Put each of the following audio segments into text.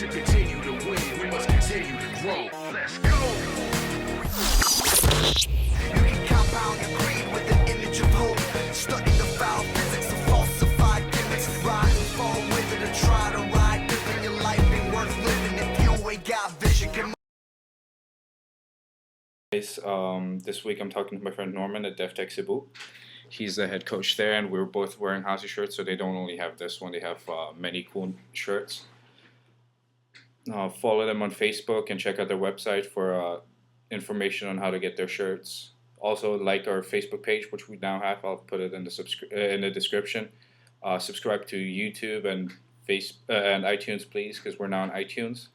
To continue to win, we must continue to grow. Let's go. You can compound your creed with an image of hope. Study the foul physics of falsified gimmicks. Rise and fall with it or try to ride. Living your life ain't worth living if you ain't got vision. This week I'm talking to my friend Norman at DevTech Cebu. He's the head coach there, and we're both wearing HASI shirts, so they don't only have this one, they have many cool shirts. Follow them on Facebook and check out their website for information on how to get their shirts. Also, like our Facebook page, which we now have. I'll put it in the description. Subscribe to YouTube and and iTunes, please, because we're now on iTunes.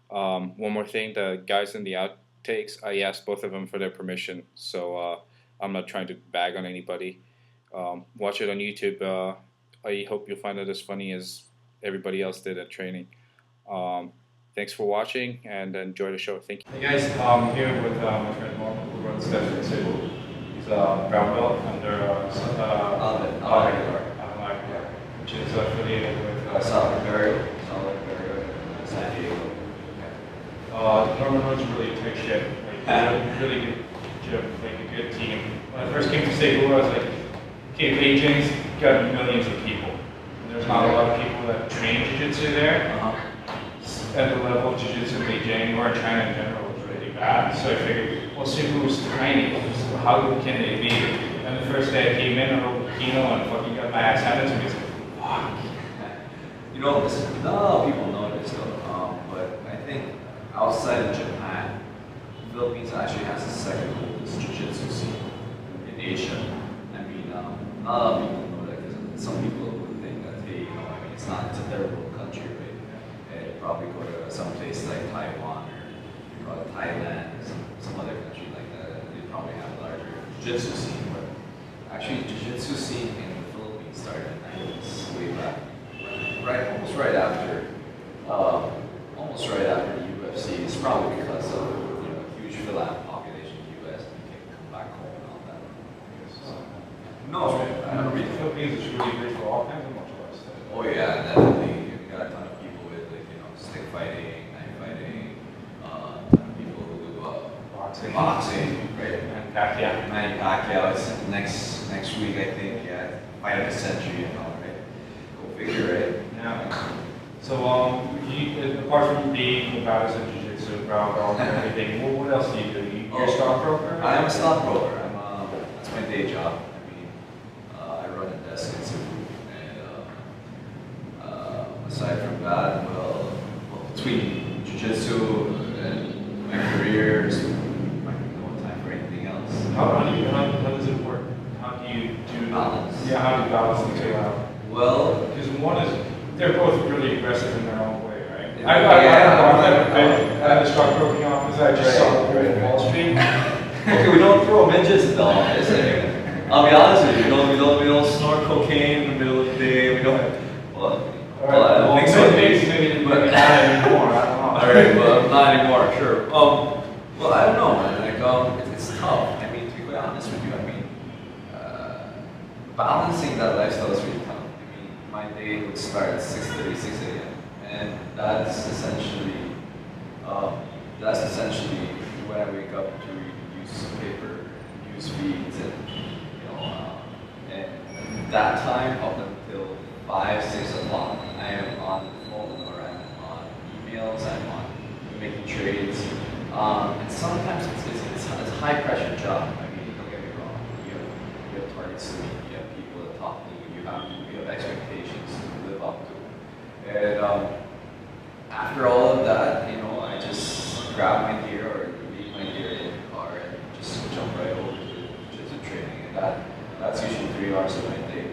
One more thing, the guys in the outtakes, I asked both of them for their permission, so I'm not trying to bag on anybody. Watch it on YouTube. I hope you'll find it as funny as everybody else did at training. Thanks for watching and enjoy the show. Thank you. Hey guys, I'm here with my friend Norman, who runs DevTech Cebu. He's a brown belt under which is affiliated with San Diego. Norman runs a really tight ship, like really good gym, like a good team. When I first came to Cebu, I was like, okay, Beijing's got millions of people. And there's not a lot of people that train Jiu-Jitsu there. At the level of Jiu-Jitsu in Beijing or in China in general is really bad. So I figured, well, Cebu's tiny, so how can they be? And the first day I came in, I wrote Kino and fucking got my ass handed to me. It's like, fuck. You know, not a lot of people know this though, but I think outside of Japan, the Philippines actually has the second oldest Jiu-Jitsu scene in Asia. I mean, not a lot of people know that because some people would think that, hey, you know, I mean, it's a third world country, right? Probably go to some place like Taiwan or Thailand, some other country like that. They probably have a larger Jiu-Jitsu scene, but actually Jiu-Jitsu scene in the Philippines started in the 90s, way back, almost right after the UFC. It's probably because of huge fill-out population in the US and you can come back home and all that. No, I know the Philippines is really great for all kinds of martial arts. Oh yeah, definitely. You got a ton of people with stick fighting, knife fighting, people who do boxing, right? Manny Pacquiao is next week, I think. Yeah, fight of the century, right? Go figure, right? Yeah. So, apart from being the baddest in Jiu-Jitsu, brown belt, and everything, what else do you do? You're a stockbroker? I am a stockbroker. That's my day job. I mean, I run a desk in Cebu, and aside from that, well, between Jiu-Jitsu and my career, there's no time for anything else. How does it work? How do you do balance? Yeah, how do you balance the two out? Well, because one is, they're both really aggressive in their own way, right? Yeah. I've never been at a stockbroking office. I just saw them in Wall Street. Okay, we don't throw midgets in the office. I'll be honest with you. We don't snort cocaine in the middle of the day. We don't. Well, I don't think so. Maybe not anymore. I don't know. Alright, well, not anymore, sure. Well, I don't know, man. Like, it's tough. I mean, to be quite honest with you, I mean, balancing that lifestyle is really tough. I mean, my day would start at 6:30, 6 a.m. And that's essentially when I wake up to use some paper, use feeds, and and that time up until 5, 6 o'clock, I am on the phone or I'm on emails, I'm on making trades, and sometimes it's a high pressure job. I mean, don't get me wrong. You have targets to meet, you have people to talk to, you have expectations to live up to, and after all of that, I just grab my gear or leave my gear in the car and just jump right over to jiu-jitsu training, and that's usually 3 hours of my day.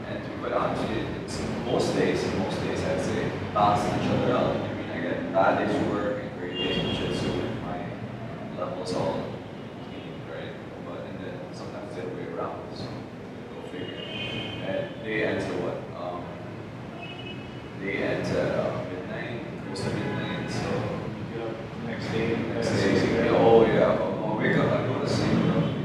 And to be quite honest with you, it's most days I'd say balancing each other out. I mean, I get bad days of work and great days of jiu-jitsu, and my levels all clean, right? And then sometimes the other way around, so go figure. And they end to what? They end to midnight, close to midnight, so Next day. oh yeah, I'll wake up, I go to sleep roughly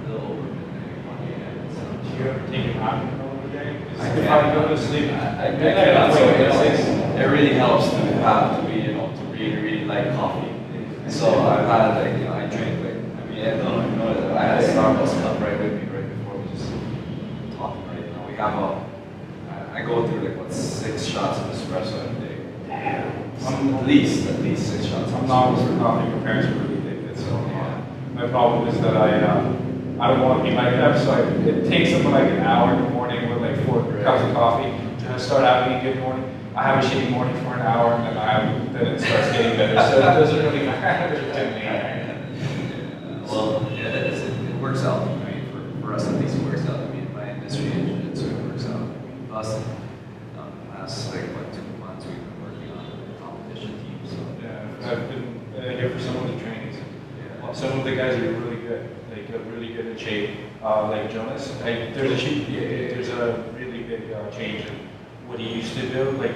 a little over midnight, 1 a.m. So. Do you ever take a nap in the middle of the day? I If can. I go to sleep. I cannot sleep. It really helps to have to be, to really like coffee. So I've had I drink I don't know that I had a Starbucks cup right with me right before we just talking right now. We have I go through 6 shots of espresso a day. Damn. At least 6 shots. I'm not with coffee. My parents are really addicted, so my problem is that I don't want to be like them. So it takes them an hour in the morning with 4 cups of coffee to start having a good morning. I have a shitty morning for an hour, and then it starts getting better. So it doesn't really matter to me. Well, it works out. I mean, for us at least, it works out. I mean, in my industry, it works out. I mean, us, last 2 months, we've been working on the competition team. So Yeah, I've been here for some of the trainings. yeah. Some of the guys are really good, really good in shape. Like Jonas, there's a really big change in what he used to do. Like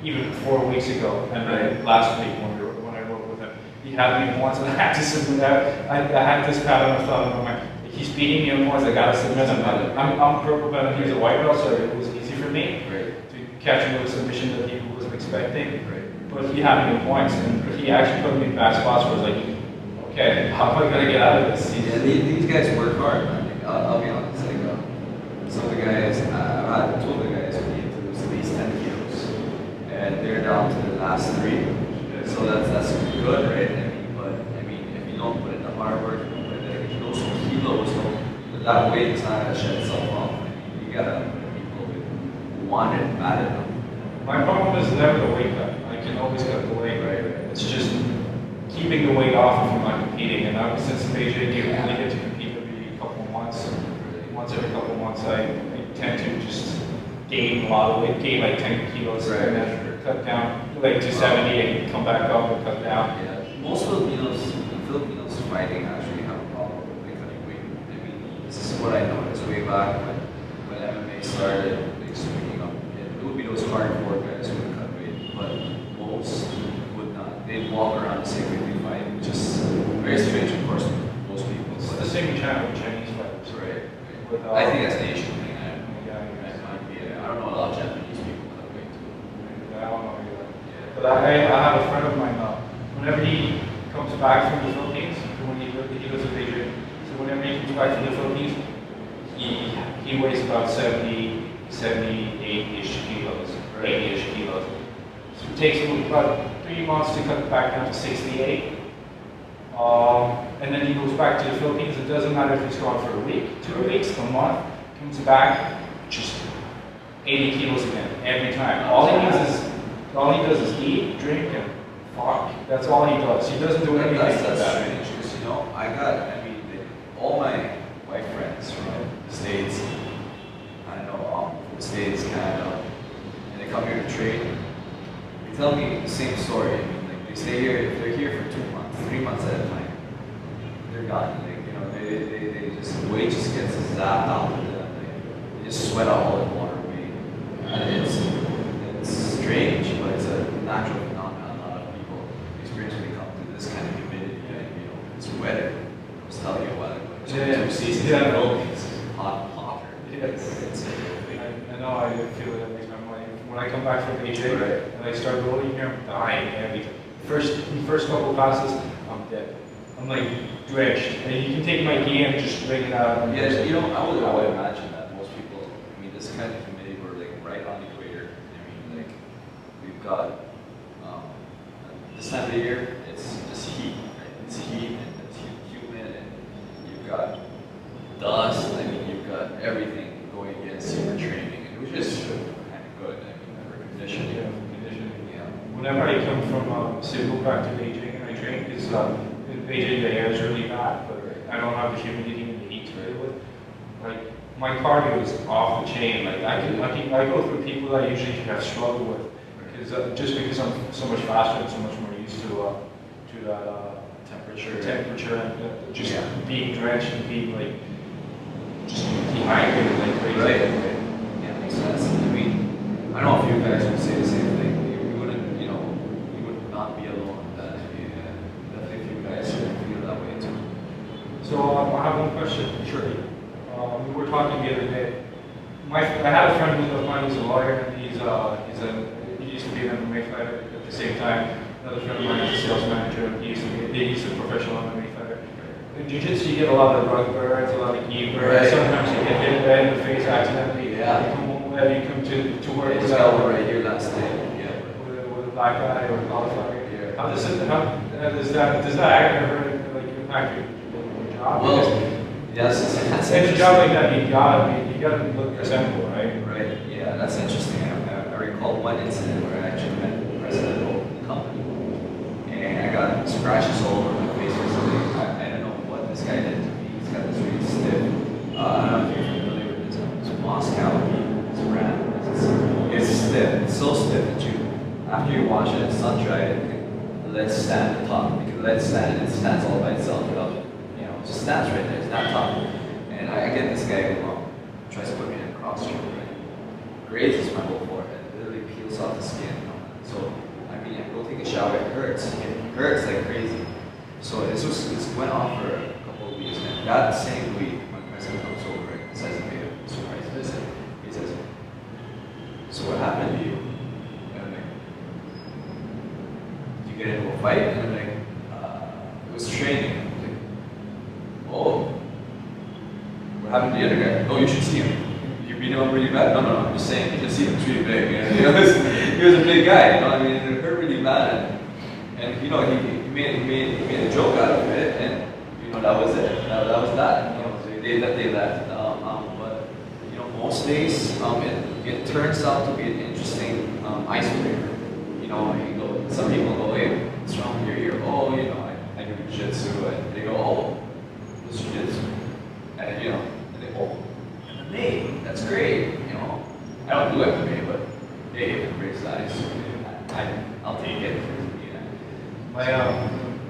even 4 weeks ago, and then last week when I worked with him, he had me once, and I had to submit out. I had this pattern of thought in my mind. He's beating me once, I gotta submit him. I'm purple belt, and he's a white belt, so it was easy for me to catch him with a submission that he wasn't expecting. But he had me in points, and he actually put me in bad spots where I was like, okay, how am I gonna get out of this? Yeah, these guys work hard, man. I'll be honest. Some of the guys, I've had 2 of the guys who need to lose at least 10 kilos, and they're down to the last 3. So that's good, right? But if you don't put in the hard work, those kilos, that weight is not gonna shed itself off. You gotta put people who want it bad enough. My problem is never the weight cut. I can always cut the weight. Right. It's just keeping the weight off if I'm not competing. And since Beijing, you only get to compete every couple of months. Once every couple of months, I tend to just gain a lot of weight, gain 10 kilos, and then cut down to 70 and come back up and cut down. Yeah. Most Filipinos fighting actually have a problem with cutting weight. I mean, this is what I noticed way back when MMA started swinging up. It would be those hardcore guys who would cut weight, but most would not. They'd walk around the same way we fight, which is very strange, of course, for most people. It's the same channel with Chinese fighters. Right. With, I think that's an Asian thing. Yeah, I don't know a lot of Japanese people cut weight too. I don't know either. Yeah. But I have a friend of mine, whenever he comes back from the Philippines, when he lives in Beijing, so whenever he comes back from the Philippines, he weighs about 78-ish kilos, or 80-ish kilos. So it takes him about 3 months to cut back down to 68. And then he goes back to the Philippines. It doesn't matter if he's gone for a week, 2 weeks, a month, comes back, just 80 kilos again, every time. All he does is eat, drink, and fuck. That's all he does. He doesn't do anything That's like that. strange, because all my white friends from the States, I know from the States, Canada, and they come here to train, they tell me the same story. They stay here, if they're here for 2 months, 3 months at a time, they're gone. They just, the weight just gets zapped out of them. They just sweat out all the water weight. And it's strange, but it's a natural phenomenon. A lot of people experience when they come to this kind of humidity. It's wetter. I was telling you a while ago. Yeah. 2 seasons Yeah. in the Philippines, hotter. Yes. It's I know, I feel it every time. When I come back from Beijing and I start rolling here, I'm dying every time. The first couple of classes, I'm dead. I'm drenched. And you can take my gi and just bring it out. yeah, I would imagine that most people, this kind of humidity, we're right on the equator. We've got, this time of the year, it's just heat, right? It's heat and it's humid, and you've got dust, you've got everything going against you for training, which is kind of good, for conditioning. Yeah. Whenever I come from Cebu back to Beijing and I train, because in Beijing the air is really bad, but I don't have the humidity and the heat to deal with. My cardio is off the chain. I go through people that I usually have struggled with, just because I'm so much faster and so much more used to that temperature and just being drenched and being just dehydrated like crazy. Right. Yeah, makes sense. I know a few guys would say the same thing. You would not be alone with that. Definitely a few guys feel that way too. So I have one question. Sure. We were talking the other day. I had a friend of mine who's a lawyer, he used to be an MMA fighter at the same time. Another friend of mine is a sales manager. He's a professional MMA fighter. In jiu-jitsu, you get a lot of rug burns, a lot of gi burns. Right. Sometimes you get hit right in the face accidentally. Yeah. You come to work It's with got one right here last night. Yeah. with a black eye or a cauliflower. Yeah. How does that like impact your job? Well, yes, that's In a interesting. job like that, you gotta look presentable, right? Right, yeah, that's interesting. I recall one incident where I actually met the president of the company, and I got scratches all over my face recently. I don't know what this guy did to me. He's got this really stiff, I don't know if you're familiar with this, it's Moscow, it's a brand. It's stiff, it's so stiff that after you wash it, sun dry it, let it stand at the top. You can let it stand and it stands all by itself without, it just stands right there, it's that top. And I get this guy who tries to put me in a cross shoulder, right? Grazes my whole forehead, literally peels off the skin. So, I mean, I go take a shower, it hurts like crazy. So this went on for a couple of weeks, and that same week, my president comes over and says to me, a surprise visit. He says, so what happened to you? And I'm like, did you get into a fight? And I'm like, it was training. I'm like, oh. What happened to the other guy? Oh, you should see him. You beat him up really bad? No, I'm just saying, you should see him. He's really big. He was a big guy. I mean, it hurt really bad. And he made a joke out of it, and that was it. That was that. They left. But most days, it turns out to be an interesting icebreaker. Some people go, hey, what's wrong with your ear? Oh, I do jiu-jitsu, and they go, oh, what's jiu-jitsu? And and they go, MMA, that's great. I don't do MMA, but hey, if it breaks the ice, I'll take it.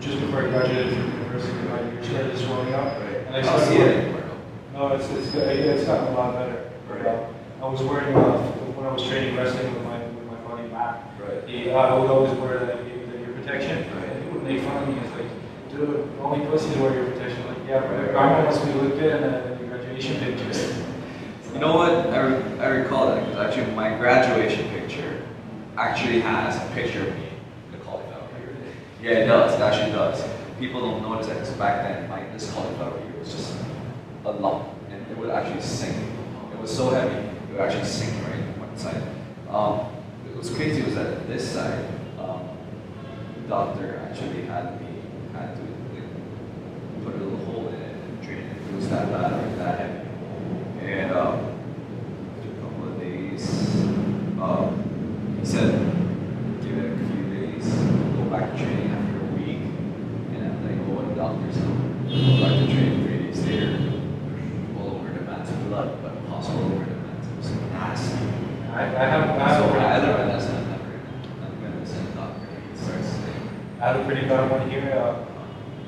Just before I graduated from university, my ears started swelling up, Right. and I I don't started see it wearing. anymore. No, it's gotten a lot better. Right. I was wearing when I was training wrestling with my body back. Right. I would always wear the ear protection. Right. And he would make fun of me. It's like, dude, only pussies wear ear protection. Like, yeah, Right. but I wants me to look good, and then the graduation pictures. You know what? I recall that because actually my graduation picture actually has a picture of me in the cauliflower ear. Yeah, it does. It actually does. People don't notice that because back then, this cauliflower ear was just a lump, and it would actually sink. It was so heavy, it would actually sink right in one side. It was crazy was that this side, the doctor actually had to put a little hole in it and drain it. It was that bad, or that heavy. And after a couple of days, he said, give it a few days, go back to training after a week. And I'm like, oh, what the doctor said. Go back to training 3 days later, all over the mats of blood, but also all over the mats. It was nasty. I have So a I pretty, learned that I'm going to send a doctor. He starts saying, I had a pretty bad one here.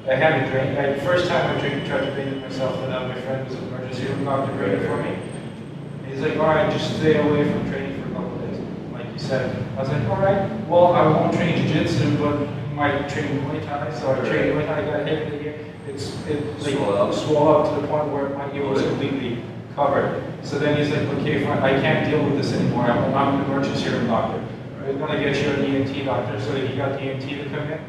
I had a drink. First time I tried to drink it myself, and my friend was an emergency room doctor drink it for me. And he's like, all right, just stay away from training for a couple of days, like you said. I was like, all right, well, I won't train jiu-jitsu, but I might train Muay Thai. So I trained Muay Thai, got hit in the ear. It swelled up to the point where my ear was completely covered. So then he's like, okay, fine, I can't deal with this anymore. I'm an emergency room doctor. We're gonna get you an ENT doctor. So he got the ENT to come in.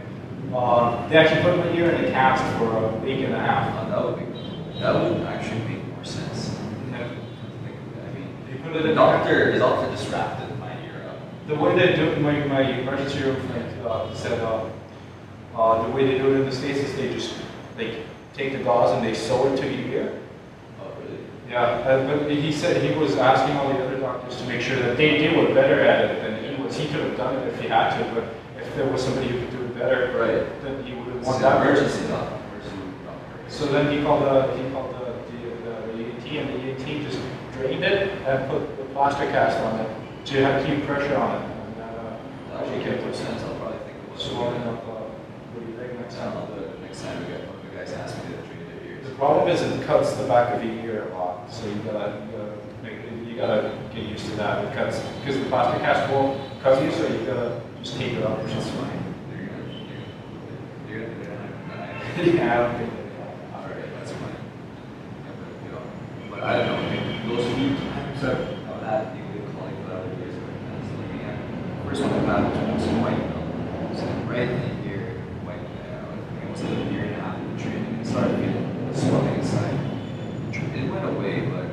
They actually put my ear in a cast for a week and a half. that would actually make more sense. Yeah. I mean, They put it the in doctor just wrapped my ear up. the way they do it, my emergency room friend said the way they do it in the States is they just take the gauze and they sew it to your ear. Oh, really? Yeah, but he said he was asking all the other doctors to make sure that they were better at it than he was. He could have done it if he had to, but if there was somebody who could do it better, Right. then he would have It's won an that emergency doctor. So then he called the ENT, and the ENT just drained it and put the plaster cast on it to keep pressure on it. And That actually makes more sense. I'll probably think of swelling up pretty big next time. I'll do it next time we get one of the guys ask me to treat their ears. The problem is it cuts the back of your ear a lot, so you gotta get used to that. It cuts because the plaster cast won't cut you, so you gotta just tape it up or That's something. fine. You're gonna do it. Yeah, I don't think they Alright, that's fine. Yeah, but I don't know, I mean, those few times I've had people calling for other years like that. first one I had was a white belt. So right in here, white belt. It was like a year and a half of training. I started feeling swelling inside. It went away, but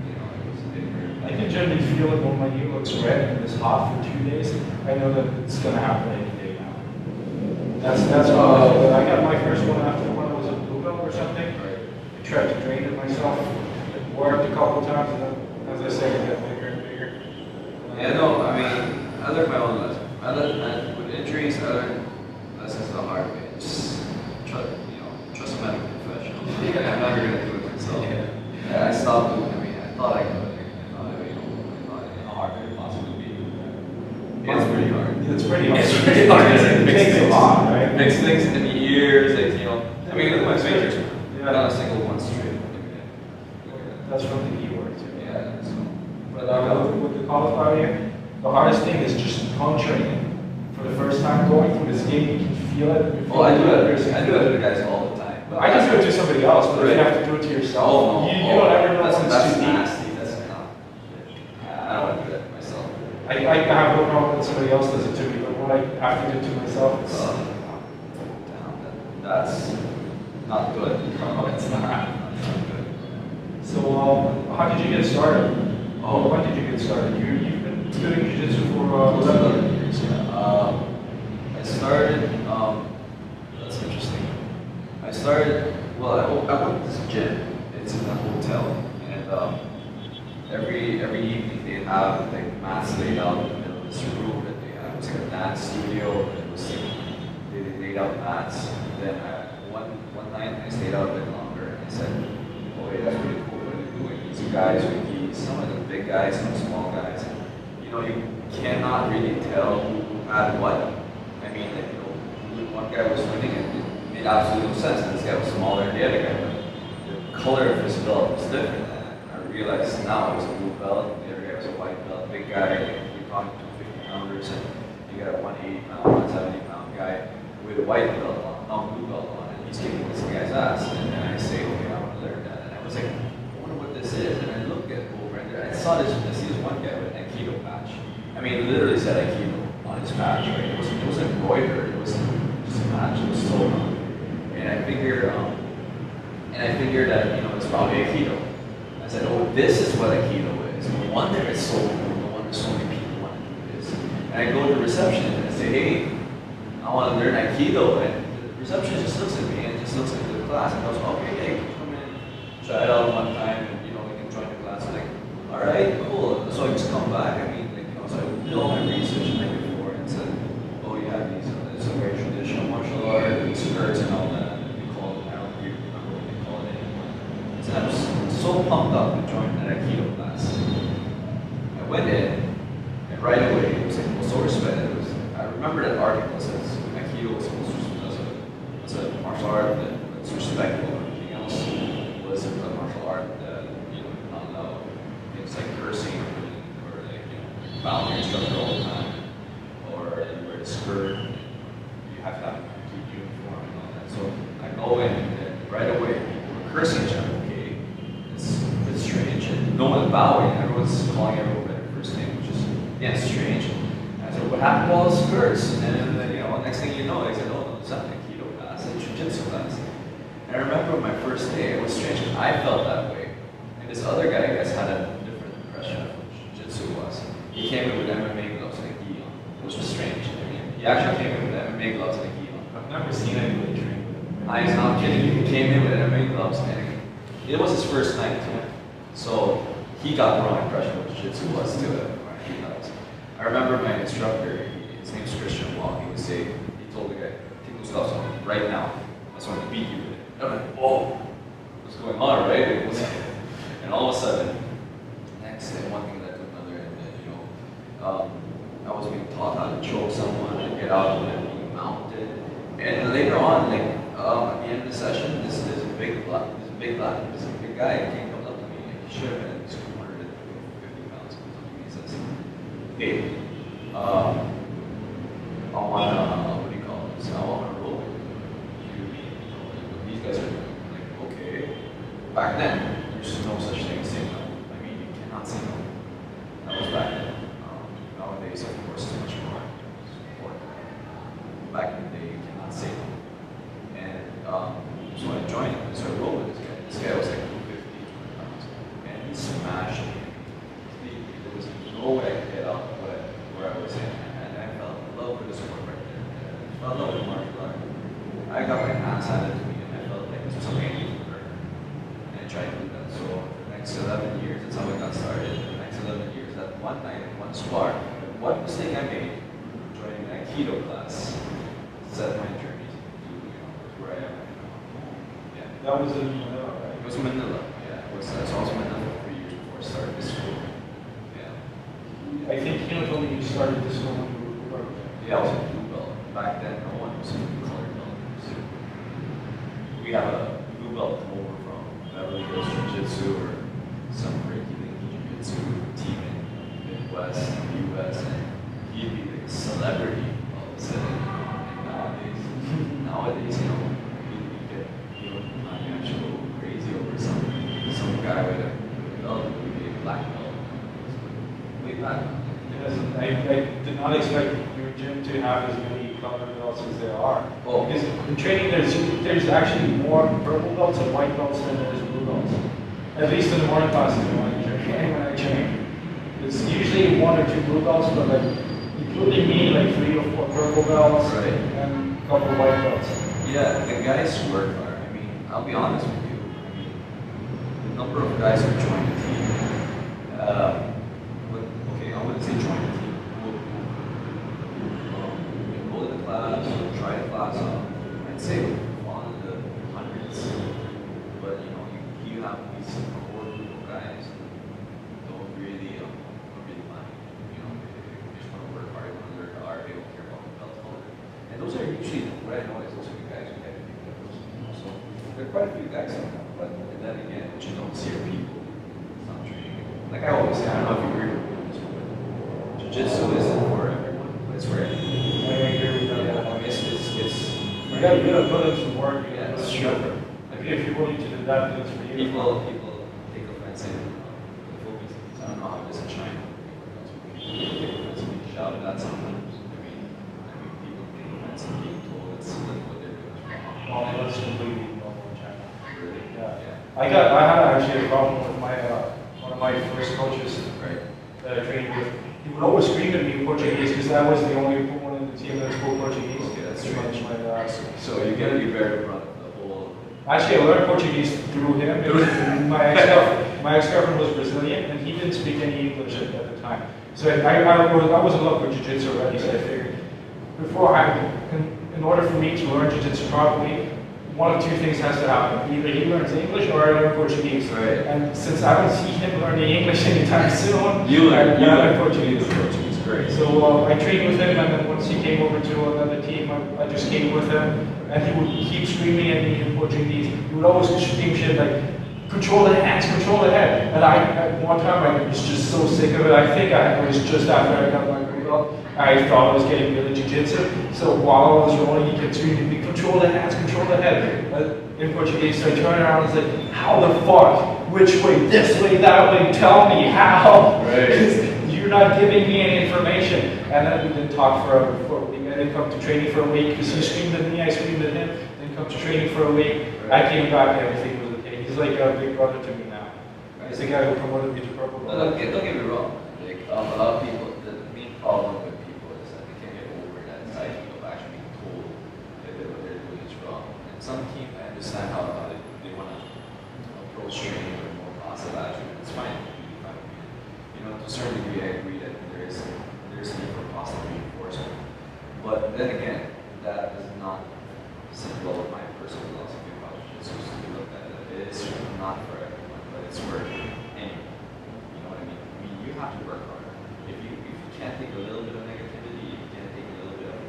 you know, it was different. I can generally feel it when my knee looks red and it's hot for 2 days. I know that it's gonna happen any day now. That's how I feel. I got my first one after when I was a blue belt or something. I tried to drain it myself. It worked a couple times, and then, as I said, it got bigger and bigger. Yeah, no, I mean, I learned my own lesson. With injuries, I learned lessons the hard way. Just trust a medical professional. I'm never gonna do it myself. Yeah, I stopped doing it. I mean, I thought I could. I thought how hard could it possibly be? It's pretty hard. It's pretty hard. It's pretty hard. It takes a lot, right? Fix things in the ears, like, you know. I mean, look at my fingers. Yeah. Not a single one straight. That's from the knee work too. Yeah, so. But with the cauliflower here, the hardest thing is just tongue training. For the first time going through this game, you can feel it. Oh, I do it to the guys all the time. I just do it to somebody else, but you have to do it to yourself. Oh, no. You don't ever know that's when it's too deep. nasty. That's not. I don't want to do that to myself. I have no problem when somebody else does it to me, but when I have to do it to myself, it's... That's not good. No, it's not. That's not good. So, how did you get started? Oh. When did you get started? You've been doing jiu-jitsu for 11 years, yeah. I started, that's interesting. I started, well, I went to this gym. It's in a hotel. And every evening they have like mats laid out in the middle of this room that they have. It's like a dance studio. And it was like, they laid out mats. Then one night I stayed out a bit longer and I said, oh wait, that's pretty cool what they're doing. These guys with these, some of the big guys, some small guys. And, you know, you cannot really tell who had what. I mean, like, you know, one guy was winning and it made absolutely no sense. And this guy was smaller than the other guy. But the color of his belt was different. And I realized now it was a blue belt, the other guy was a white belt, big guy. You're talking 250 pounders, and you got a 180 pound, 170 pound guy with a white belt on, not blue belt on, and he's kicking this guy's ass. And then I say, okay, I want to learn that. And I was like, I wonder what this is. And I looked at over and there, I saw this one guy with an Aikido patch. I mean, it literally said Aikido on his patch, right? It was embroidered. It was just a patch. It was so long. And I figured that, you know, it's probably Aikido. I said, oh, this is what Aikido is. No wonder it's so cool. No wonder so many people want to do this. And I go to the receptionist and I say, hey, I want to learn Aikido. And the receptionist just looks at me and just looks at the class and goes, okay, hey, come in, try it out one time, and you know, we can join the class. I'm like, all right, cool. So I just come back. I mean, like, you know, so I did all my research the night before and said, oh, you have these, it's a very traditional martial art, and skirts and all that. They call it, I don't really remember what they call it anymore. So I was so pumped up to join an Aikido class. I went in, and right away, it was like, well, so respected. I remember that article says Aikido was supposed to as a martial art that was respectable. Everything else was a martial art that, you know, not allowed. Things like cursing, or like, you know, following your instructor all the time, or you wear a skirt, you have to have a complete uniform and all that. So I go in, and right away, people were cursing each other. Okay, it's strange, and no one's bowing. Everyone's calling everyone by their first name, which is, yeah, strange. I said, what happened to all the skirts? And then, you know, next thing you know, they said, oh, no, it's not an Aikido class, it's JiuJitsu class. And I remember my first day, it was strange, because I felt that way. And this other guy, I guess, had a different impression of what JiuJitsu was. He came in with MMA gloves and a gi on, which was strange. I mean, he actually came in with MMA gloves and a gi on. I've never seen anybody train with it. I'm not kidding you. He came in with MMA gloves, and it was his first night too. So he got the wrong impression of what jiu-jitsu was too. I remember my instructor, his name's Christian Wong, he told the guy, take those gloves off right now. I just want to beat you with it. I'm like, whoa, what's going on, right? And all of a sudden, next thing, one thing led to another, and then, you know, I was being taught how to choke someone and get out of it and being mounted. And later on, like, at the end of the session, this big guy came up to me, and he should have been 250 pounds. He says, hey, I want to, what do you call this? I want to roll with you. These guys are doing. Like, okay. Back then, there's no such thing as saying no. I mean, you cannot say no. That was back then. Nowadays, of course, it's much more. back in the day, you cannot say no. And so I joined him, so I rolled with this guy. This guy was like 250, 200 pounds. And he smashed me. There was no way I could get up where I was in. And I fell in love with the sport right there. I fell in love with martial art. I got my hands handed to me, and I felt like this was something I needed to learn. And I tried to do that. So the next 11 years, that's how I got started. The next 11 years, that one night, one spar, one mistake I made, joining an Aikido class, set my journey to where I am right now. Yeah. That was in Manila, right? It was Manila. Yeah, it was. I was also Manila for 3 years before I started this school. Yeah. I think Hino told me you started this one when you were Yeah, I was a blue belt. Back then, no one was a blue color belt. So we have a blue belt come over from Beverly Hills Jiu-Jitsu or some Reiki Jiu-Jitsu team in the Midwest, US, and he'd be like a celebrity all of a sudden. And nowadays, you know, you get, you know, financial crazy over some guy with a belt, with a black belt. Way back. Yes, I did not expect your gym to have as many color belts as there are. Oh. Because in training, there's actually more purple belts and white belts than there is blue belts. At least in the morning classes when I train. It's usually 1 or 2 blue belts, but like including me, like 3 or 4 purple belts Right. and a couple of white belts. Yeah, the guys work hard. I mean, I'll be honest with you. I mean, the number of guys who join the team, okay, I wouldn't say join the team. We'll go to the class, we'll try the class out. I'd say on the hundreds. But you know, you have these core group of guys who don't really mind. You know, they just want to work hard, they want to learn the art, they don't care about the belt color. And those are usually what I notice, those are the guys who get it. So there are quite a few guys like that, but then again, what you don't see are people. It's not training. Like I always say, I don't know if you agree with me on this one, but Jiu-Jitsu isn't for everyone, but it's for everyone. I agree with that. Yeah, I mean, it's You gotta put in some work. You Yeah, gotta it's put in true. effort. Like if you're willing to do that, then it's for you. people take offense in the Philippines. I don't know how it is in China. People take offense in being shouted at sometimes. I mean, people take offense in being told that what they're doing is wrong. Oh, that's completely normal in China. Really? Yeah. I had actually a problem with my one of my first coaches Right. that I trained with. He would always scream at me in Portuguese because I was the only one in the team that spoke Portuguese. Okay, that's Pretty strange. much my So you gotta be very upfront of the whole. Actually, I learned Portuguese through him. My ex-girlfriend was Brazilian, and he didn't speak any English at the time. So I was in love with Jiu-Jitsu already, so I figured in order for me to learn Jiu-Jitsu properly, one of 2 things has to happen. Either he learns English or I learn Portuguese. Right. And since I don't see him learning English anytime soon, You learn Portuguese. Portuguese. Great. So I trained with him, and then once he came over to another team, I just came with him, and he would keep screaming at me in Portuguese. He would always scream shit like, control the hands, control the head. And at one time, I was just so sick of it. I think it was just after I got my blue belt. I thought I was getting really jiu-jitsu. So while I was rolling, he kept screaming, control the hands, control the head. In Portuguese, so I turned around and was like, how the fuck? Which way? This way, that way? Tell me how. Right. You're not giving me any information. And then we didn't talk for a week. I didn't come to training for a week because he screamed at me, I screamed at him. Didn't come to training for a week. I came back and everything was okay. He's like a big brother to me now. He's the guy who promoted me to purple belt. Don't get me wrong. Like a lot of people, the main problem with people is that they can't get over that anxiety of actually being told that what they're doing is wrong. And some team, I understand how they want to approach training with a more positive attitude. It's fine. You know, to a certain degree, I agree that there's a need for positive reinforcement. But then again, that does not sit well with my personal philosophy about jiu-jitsu. So you look at it, it is not for everyone, but it's for anyone. You know what I mean? You have to work hard. If you can't take a little bit of negativity, you can't take a little bit of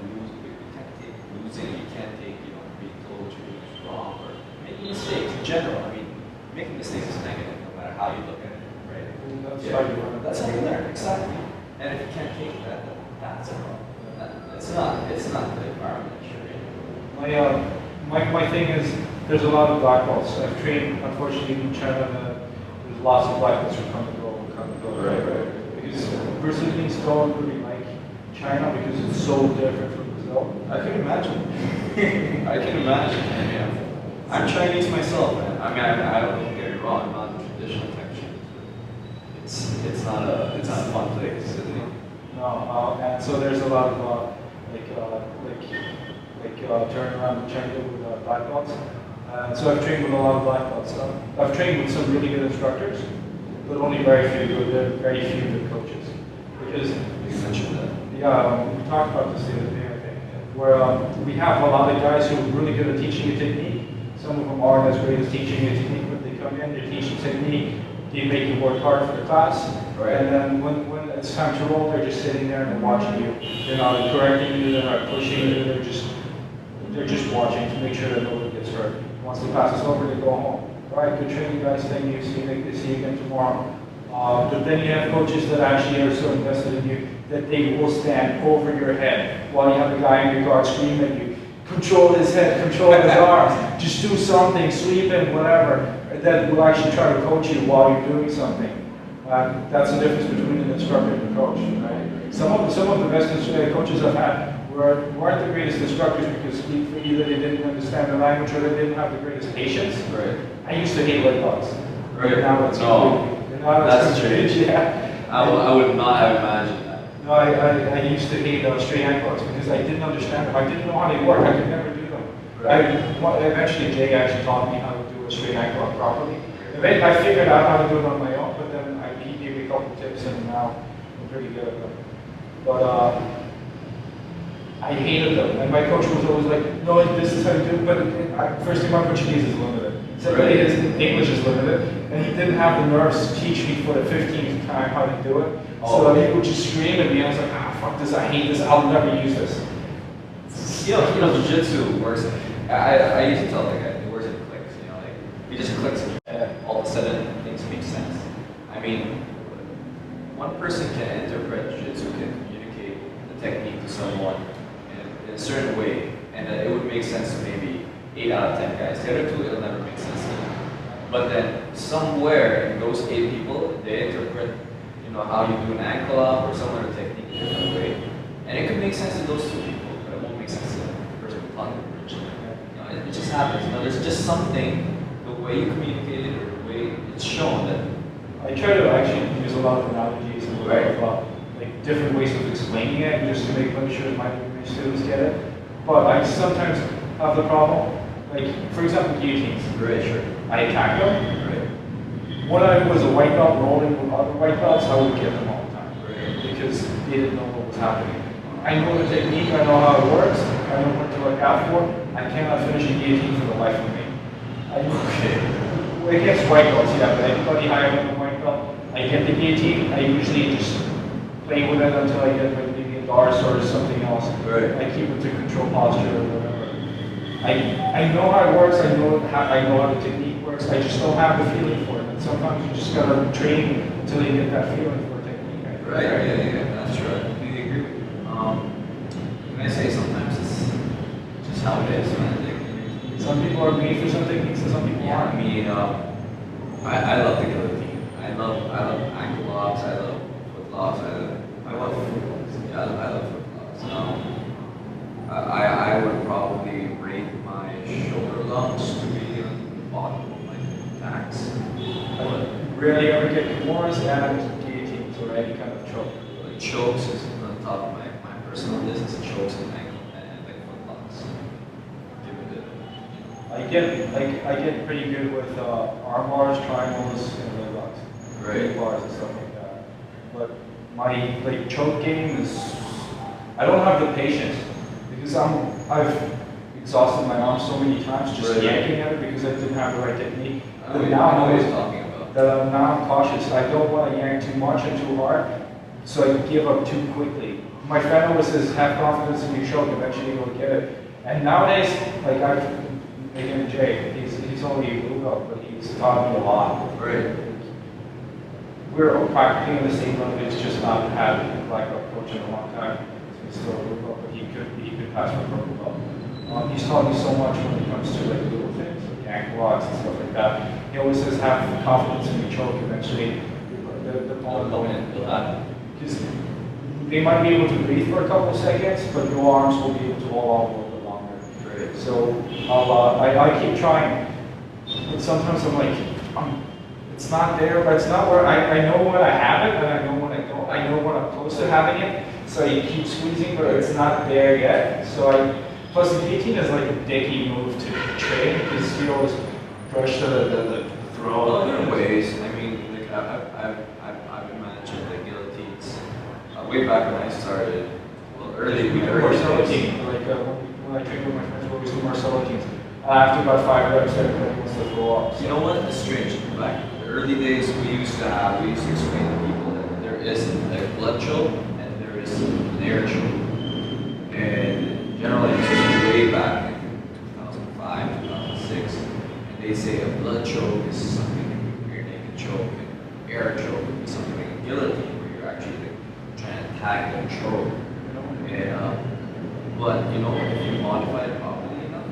losing, you can't take losing, you can't take, being told what you're doing is wrong, or making mistakes in general. I mean, making mistakes is negative, no matter how you look at it, right? That's how you learn. That's how you learn, exactly. And if you can't take that, then that's a problem. It's not the environment that you're in. My thing is, there's a lot of black belts. I've trained, unfortunately, in China, there's lots of black belts who come and go. Right. Because Brazilians don't really like China because it's so different from Brazil. ago. I can imagine. I can imagine. I mean, I'm Chinese myself, man. I mean, I don't get me wrong. I'm not a traditional type Chinese, but it's not a fun place, is it? No, and so there's a lot of turn around China with black belts. So I've trained with a lot of black belts. I've trained with some really good instructors, but only very few good coaches. Because You mentioned that. yeah, we talked about this the other day, I think, where we have a lot of guys who are really good at teaching a technique. Some of them aren't as great as teaching a technique, but they come in, they teach a technique, they make you work hard for the class, Right. and then when it's time to roll, they're just sitting there and they're watching you. They're not correcting you, they're not pushing you, they're just watching to make sure that nobody gets hurt. Once the class is over, they go home. All right, good training, guys. Thank you. See you again tomorrow. But then you have coaches that actually are so invested in you that they will stand over your head while you have a guy in your guard screaming at you. Control his head, control his arms. Just do something, sweep him, whatever. That will actually try to coach you while you're doing something. That's the difference between an instructor and a coach. Right? Some of the best coaches I've had weren't the greatest instructors because either they didn't understand the language or they didn't have the greatest patience. Right. I used to hate leg locks. Right. Now it's That's strange. strange. Yeah. I would not have imagined that. No, I used to hate straight ankle locks because I didn't understand them. I didn't know how they work. I could never do them. Eventually, Jay actually taught me how to do a straight ankle lock properly. I figured out how to do it on my own, but then he gave me a couple tips, and now I'm pretty good at them. But I hated them, and my coach was always like, "No, this is how you do it." But first thing, my Portuguese is limited. Secondly, his English is limited, and he didn't have the nerves to teach me for the 15th time how to do it. So he would just scream at me, and I was like, "Ah, fuck this! I hate this! I'll never use this." Jiu-Jitsu works. I used to tell the guy it works in clicks. Like he just clicks, and all of a sudden things make sense. I mean, one person can interpret Jiu-Jitsu, can communicate the technique to someone in a certain way, and it would make sense to maybe 8 out of 10 guys. The other 2, it'll never make sense to them. But then somewhere in those 8 people, they interpret, how you do an ankle lock or some other technique in a different way, and it could make sense to those 2 people, but it won't make sense to the person who taught it originally. It just happens. There's just something, the way you communicate it or the way it's shown that. I try to actually use a lot of analogies and a lot of different ways of explaining it, just to make sure my students get it. But I sometimes have the problem, for example, guillotines. Right, sure. I attack them. Right. When I was a white belt rolling with other white belts, I would get them all the time Right. because they didn't know what was happening. I know the technique, I know how it works, I know what to look out for. I cannot finish a guillotine for the life of me. Against white belts, yeah, but anybody higher than the white belt, I get the guillotine, I usually just play with it until I get maybe a Doris or something else. Right. I keep it to control posture or whatever. I know how it works, I know how the technique works, I just don't have the feeling for it. And sometimes you just gotta train until you get that feeling for a technique. Right, yeah, that's true. I completely agree with you. Can I say sometimes it's just how it is, man. Some people are made for some techniques and some people Yeah, I aren't. mean, I love the guillotine. I love ankle locks. I love foot locks. I love foot locks. Yeah, I love foot locks. I would probably rate my shoulder locks to be on the bottom of my attacks. I would rarely ever get Kimuras and guillotines or any kind of choke. Like chokes is on top of my personal list. It's chokes and ankle and like foot locks. Give it I get pretty good with arm bars, triangles, and leg locks. Right. Bars and stuff like that. But my choke game is, I don't have the patience because I've exhausted my arm so many times just Right. yanking at it because I didn't have the right technique. I But know now what you're talking about. that now I'm cautious. I don't want to yank too much and too hard, so I give up too quickly. My friend always says, have confidence in your choke, eventually you'll get it. And nowadays, again, Jay, he's only a blue belt, but he's taught me a lot. Right. We're practically on the same level, it's just not had a black belt coach in a long time. So he's still a blue belt, but he could pass for purple belt. He's taught me so much when it comes to little things, like ankle locks and stuff like that. He always says, have confidence in your choke, eventually the ball will go in. Because they might be able to breathe for a couple of seconds, but your arms will be able to hold on a little bit longer. Great. So I keep trying, but sometimes I'm like, it's not there, but it's not where I know when I have it, and I know when I don't. I know when I'm close to having it, so I keep squeezing, but it's not there yet. So plus the guillotine is like a dicky move to train because you always brush the throat. Well, there are ways. I mean, like I've imagined like guillotines way back when I started. Well, early Marcelo days. team, like when I train with my friends, we always do Marcelo teams. After about 5 reps, everybody wants to throw up. You know what? It's strange. Like the early days, we used to explain to people that there is a blood choke and there is an air choke. And generally, this was way back in 2005, 2006. And they say a blood choke is something like a rear naked choke, and air choke would be something like a guillotine, where you're actually like, trying to attack and choke. And but you know, if you modify it properly enough,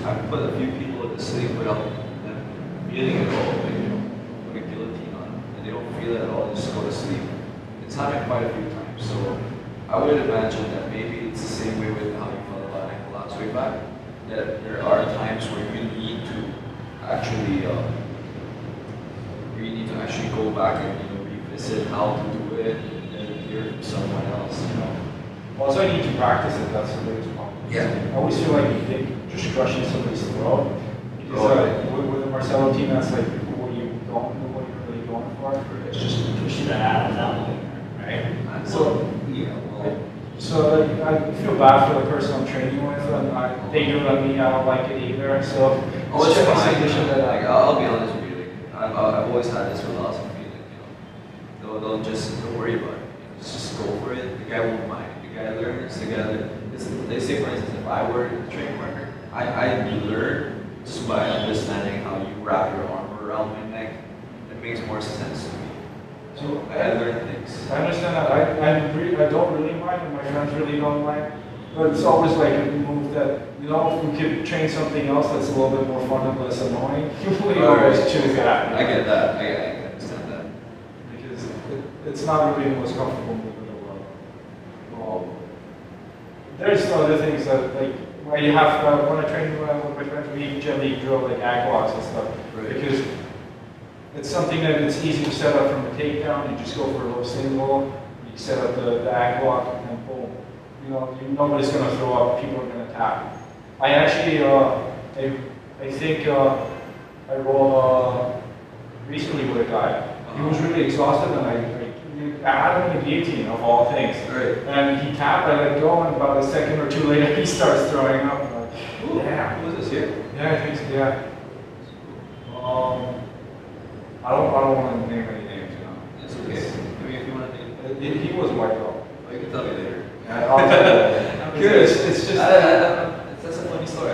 I've put a few people to sleep without them feeling it all. Like, you know, put a guillotine on and they don't feel it at all. They just go to sleep. It's happened quite a few times. So I would imagine that maybe it's the same way with how you felt about ankle locks way back. That there are times where you need to actually go back and revisit how to do it and hear from someone else. You know. Also, I need to practice it. That's the biggest problem. Yeah. I always feel like you think just crushing somebody's throat. Because with the Marcelo team, that's like what you're really going for. It's just pushing that out without moving, right? So I feel bad for the person I'm training with, and they do it on me. I don't like it either. So it's just fine. a condition that Like, I'll be honest with you. Like, I've always had this philosophy. Like, don't worry about it. Just go for it. The guy won't mind. The guy learns. They say, for instance, if I were a training partner, I learn just by understanding how you wrap your arm around my neck. It makes more sense to me. So I learn things. I understand that. I don't really mind, and my friends really don't mind. But it's always like a move that, you know, if we could train something else that's a little bit more fun and less annoying, we always choose that. I get that. I understand that. Because it's not really the most comfortable move in the world. There's other things that, like, where you have, when I train with my friends, we generally drill like ankle locks and stuff. Right. Because it's something that it's easy to set up from a takedown. You just go for a low single, you set up the ankle lock, and then boom. You know, nobody's going to throw up, people are going to tap. I actually, I think I rolled recently with a guy. He was really exhausted, and I had him in the guillotine, of all things. Right. And he tapped, I let go, and about a second or two later, he starts throwing up. I'm like, Ooh, yeah. who is this here? Yeah, I think so, yeah. I don't want to name any names, you know. It's okay. I mean, if you want to name He was white belt. oh, you can tell me later. I'll tell you. Good. It's just. That's a funny story. I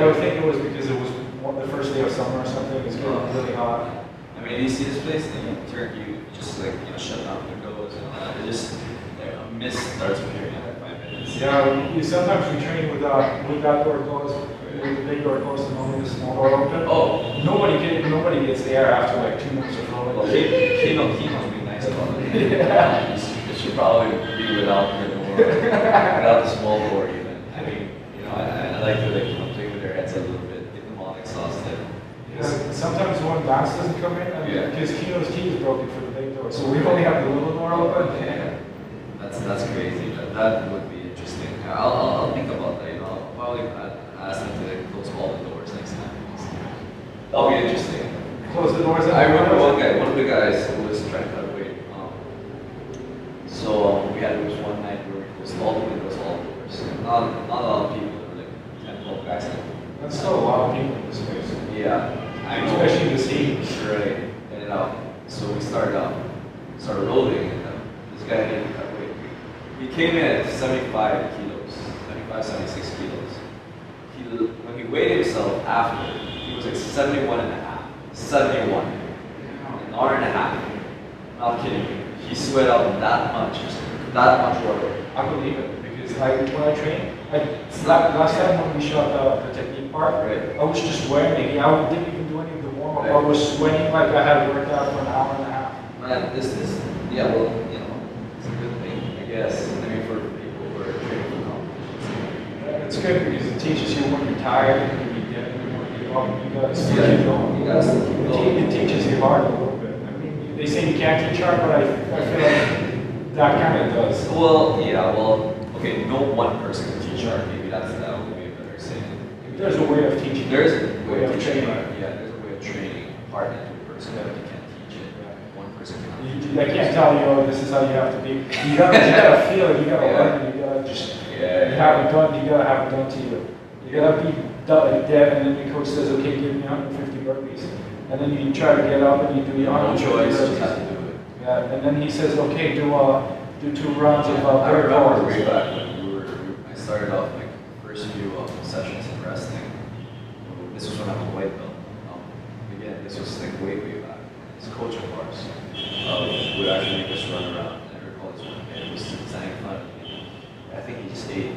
would think it was because it was the first day of summer or something. It's getting really hot. I mean, you see this place, then you just like, shut down the windows and all that. It just, like, a mist starts appearing in like 5 minutes. Yeah, sometimes we train with that door closed, with the big door closed and only the small door open. Oh. Nobody gets there after like 2 minutes of rolling. Well, he must be nice about it. Yeah. It should probably be without the door, without the small door even. I mean, I like to play with their heads a little bit, get them all exhausted. Yeah, sometimes one bounce doesn't come in, because Kino's key is broken for the big door, so we only have the little door open. Yeah. That's crazy. That would be interesting. I'll think about that. I'll probably ask them to close all the doors next time. That'll be interesting. Close the doors. I remember one of the guys who was trying to cut weight. So we had this one night where we closed all the windows, all the doors. Not a lot of people. There were like 10, 12 guys. That's still a lot of people in this space. Yeah. Especially this heat. Right. And so we started rolling, and this guy didn't cut weight. He came in at 75 kilos, 76 kilos. When he weighed himself after, he was like 71 and a half. 71. An hour and a half. Not kidding you. He sweat out that much water. I believe it, because when I train, last time when we shot the technique part, Right. I was just sweating. I didn't even do any of the warm-up. Right. I was sweating like I had worked out for an hour and a half. Man, this Yeah, well, you know, it's a good thing, I guess. I mean, for people who are training for competitions. It's good because it teaches you when you're tired and when you get you gotta still Yeah, keep going. you gotta still keep going. It teaches you hard a little bit. I mean, they say you can't teach hard, but I feel like that kind of does. Well, yeah, well, okay, no one person can teach art. Maybe that would be a better saying. There's a way of teaching. There is a way of training. teaching art. Yeah, there's a way of training art into a person, but you can't teach it. One person cannot. I can't tell you, oh, this is how you have to be. You gotta feel it. You gotta learn it. You gotta just. Yeah. You have it done. You gotta have it done to you. You gotta be done like dead, and then the coach says, okay, give me 150 burpees, and then you try to get up and you do your No 150 choice, burpees. just have to do it. Yeah, and then he says, okay, do 2 rounds of I air remember balls. way back when I started off like first few sessions in wrestling. This was when I was a white belt. Again, this was like way back. This coach of ours would actually make us run around. And I recall this one man was standing in front of me. I think he just ate.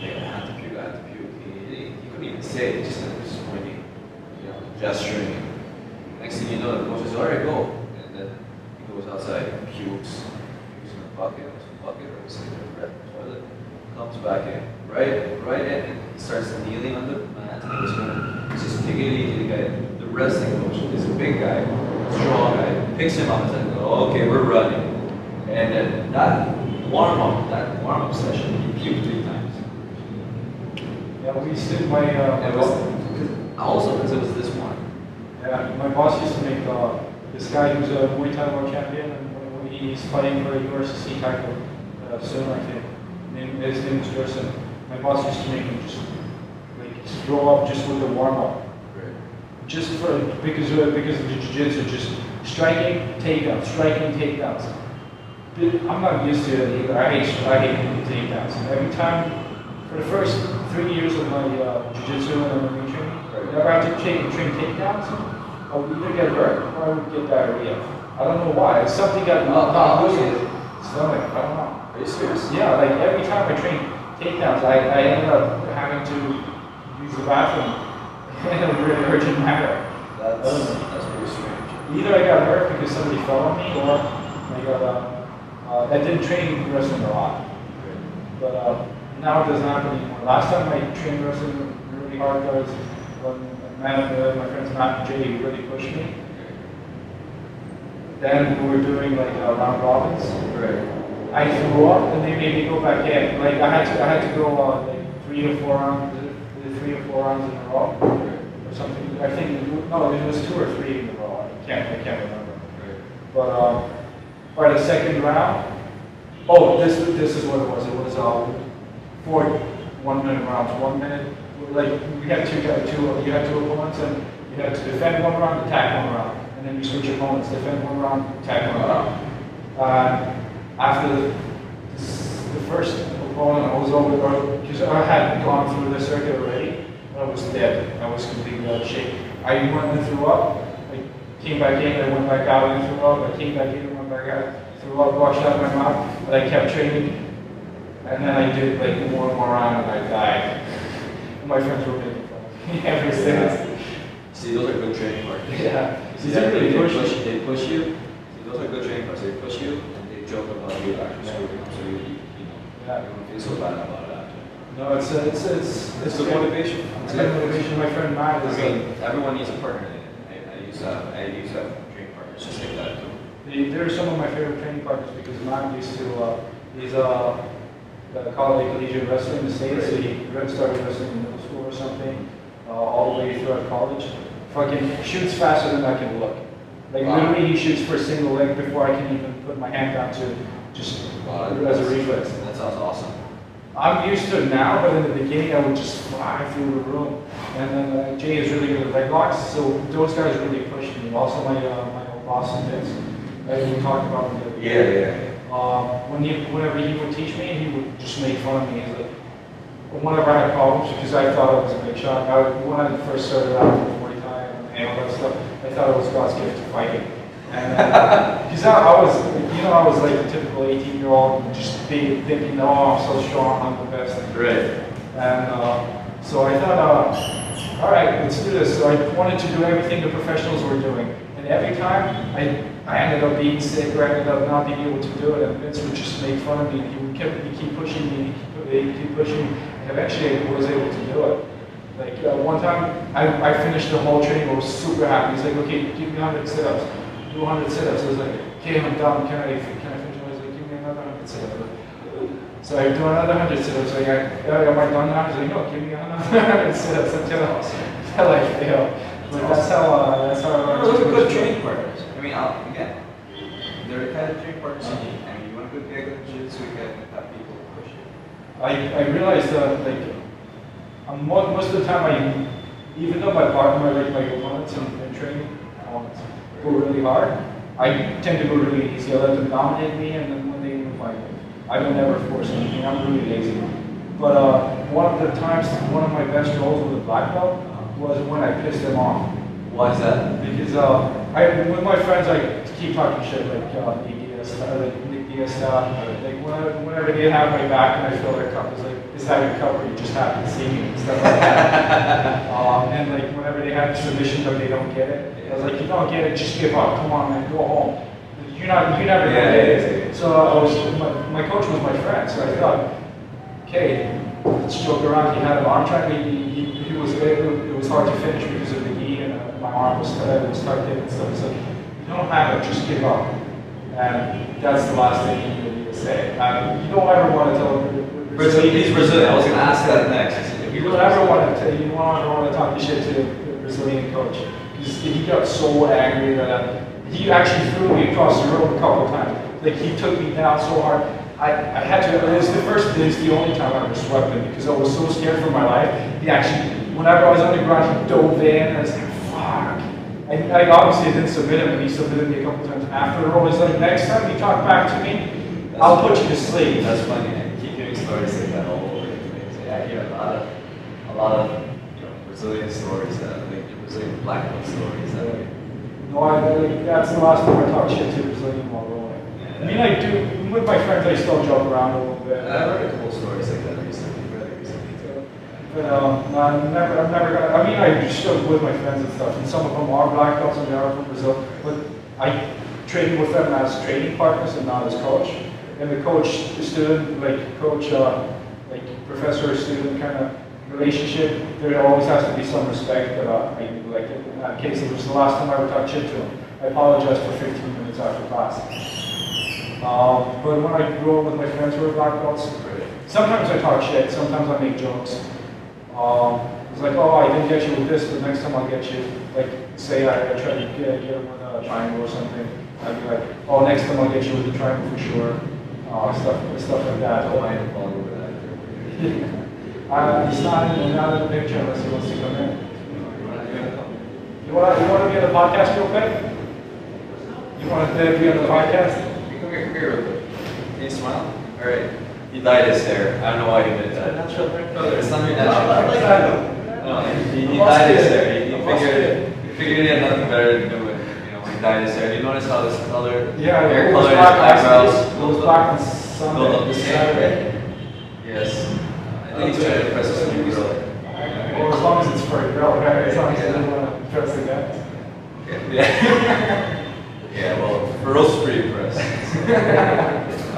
Like, I had to puke, I had to puke. He couldn't even say it, he just was pointing, gesturing. Next thing you know, the coach says, alright, go. And then he goes outside, pukes in a bucket, or some bucket, or something in the toilet, comes back in, right in, and he starts kneeling on the mat, and he's just taking it easy. The wrestling coach is a big guy, strong guy, picks him up and says, oh, okay, we're running. And then that warm-up session, he puked 3 times. Yeah, we used to, my, It was, because it was this one. yeah, my boss used to make this guy who's a Muay Thai world champion, and when he's fighting for a URCC title soon, I think. His name was Gerson. My boss used to make him just throw up just with the warm up, Right. just for because of the jiu-jitsu, just striking takedowns, striking takedowns. I'm not used to it either. I hate takedowns. Every time, for the first 3 years of my jiu-jitsu and MMA training, whenever I had to train takedowns, I would either get hurt or I would get diarrhea. I don't know why. Something got not loose in the stomach. I don't know. Are you serious? Yeah, like every time I train takedowns, I ended up having to use the bathroom in a really urgent manner. That's pretty strange. Either I got hurt because somebody fell on me, or I got I didn't train wrestling a lot. But now it doesn't happen anymore. Last time I trained wrestling really hard was when my friends Matt and Jay really pushed me. Then we were doing like round robins. Right. I threw up and they made me go back in. Like I had to go like 3 or 4 rounds in a row or something. I think no, it was 2 or 3 in a row. I can't remember. But by the second round, this is what it was. It was 4 1-minute rounds. 1 minute, like you had two opponents, and you had to defend 1 round, attack 1 round, and then you switch opponents, defend 1 round, attack 1 round. After the first opponent, I was over, because I had gone through the circuit already. I was dead. I was completely out of shape. I went and threw up. I came back in. I went back out and threw up. I came back in and went back out. Threw up, washed out my mouth. But I kept training. And then I did like 1 more round and I died. And my friends were making fun of me ever since. See, those are good training partners. Yeah. See, they push you. See, those are good training partners. They push you and they joke about you actually screwing up. So you don't feel so bad about it after. No, it's good motivation. It's good motivation. My friend Matt is everyone needs a partner. I used to have training partners just like that too. They're some of my favorite training partners because Matt used to, he's a colleague collegiate wrestler in the States. So he started wrestling in middle school or something, all the way throughout college. Fucking shoots faster than I can look. Like literally he shoots for a single leg before I can even put my hand down to just as a reflex. That sounds awesome. I'm used to it now, but in the beginning I would just fly through the room. And then Jay is really good at leg locks, so those guys really pushed me. Also my old boss in Vince, we talked about him. Yeah. Whenever he would teach me, he would just make fun of me. He's like, whenever I had problems, because I thought I was a big shot. When I first started out with 40 time and all that stuff, I thought it was God's gift to fighting. And because I was like a typical 18-year-old, just thinking, oh, I'm so strong, I'm the best. Right. And so I thought, all right, let's do this. So I wanted to do everything the professionals were doing. And every time I ended up being sick, or I ended up not being able to do it, and Vince would just make fun of me. He'd keep pushing me, he'd keep pushing me, and eventually I was able to do it. Like one time, I finished the whole training, I was super happy. He's like, okay, give me 100 sit-ups, do 100 sit-ups. I was like, okay, I'm done, can I finish? I was like, give me another 100 sit-ups. So I do another 100 sit-ups, like, am I done now? He's like, no, give me another 100 sit-ups until I like, but that's how I Those are good training partners. I mean, again, they're the kind of training partners you need. I mean, you want to get good jiu-jitsu, you can have people push you. I realized that, like, most of the time, even though my partner, like my opponents in training, go really hard, I tend to go really easy. I let them dominate me, and then when they invite me, I don't ever force anything. I'm really lazy. But one of the times, one of my best roles with a black belt was when I pissed them off. Why is that? Because with my friends, I keep talking shit like Nick Diaz stuff. Like whenever they have my back and I feel their cup, it's like, is that your cup or you just happen to see me and stuff like that. And like whenever they have submissions or they don't get it, I was like, you don't get it, just give up. Come on, man, go home. You never get it. So my coach was my friend, so I thought, okay, let's joke around. He had an arm triangle. It was hard to finish because of the gi, and my arm was tucked in and stuff. So you don't have it, just give up. And that's the last thing you need to say. You don't ever want to tell He's Brazilian. I was going to ask that next. You don't ever want to talk shit to the Brazilian coach. He got so angry that he actually threw me across the room a couple of times. Like he took me down so hard. I had to. It was the only time I ever swept him because I was so scared for my life. He actually, whenever I was on the ground, he dove in. And I was like, fuck. And I obviously didn't submit him, and he submitted me a couple times after the roll. He's like, next time you talk back to me, I'll put you to sleep. That's funny. I keep hearing stories like that all over the place. I hear a lot of Brazilian stories, like Brazilian black belt stories. That's the last time I talk shit to Brazilian while rolling. I mean, I do, with my friends, I still joke around a little bit. I've heard cool stories like that recently, really recently too. But I'm never gonna, I mean, I still with my friends and stuff, and some of them are black belts and they are from Brazil, but I train with them as training partners and not as coach. And the coach-student, like professor-student kind of relationship, there always has to be some respect. Like in that case, it was the last time I ever talked shit to him. I apologized for 15 minutes after class. But when I roll with my friends who are black belts, sometimes I talk shit, sometimes I make jokes. It's like, oh, I didn't get you with this, but next time I'll get you. Like, say I try to get him with a triangle or something. I'd be like, oh, next time I'll get you with the triangle for sure. Stuff like that. Don't mind if I'll go over that. He's not in the picture unless he wants to come in. You want to be on the podcast real quick? You want to be on the podcast? Come here real quick. Can you smile? All right. You dyed his hair. I don't know why you did that. Natural hair? No, it's not your natural hair. No, he dyed his hair. He figured he had nothing better to do with, when he dyed his hair. You notice how this color, hair color, his eyebrows goes black on Sunday. Build up the Saturday. Yes. I think he's trying to impress us new girl. Well, as long as it's for a girl, right? As long as you don't want to impress the guys. Yeah. Yeah, well, for us, it's pretty impressed. I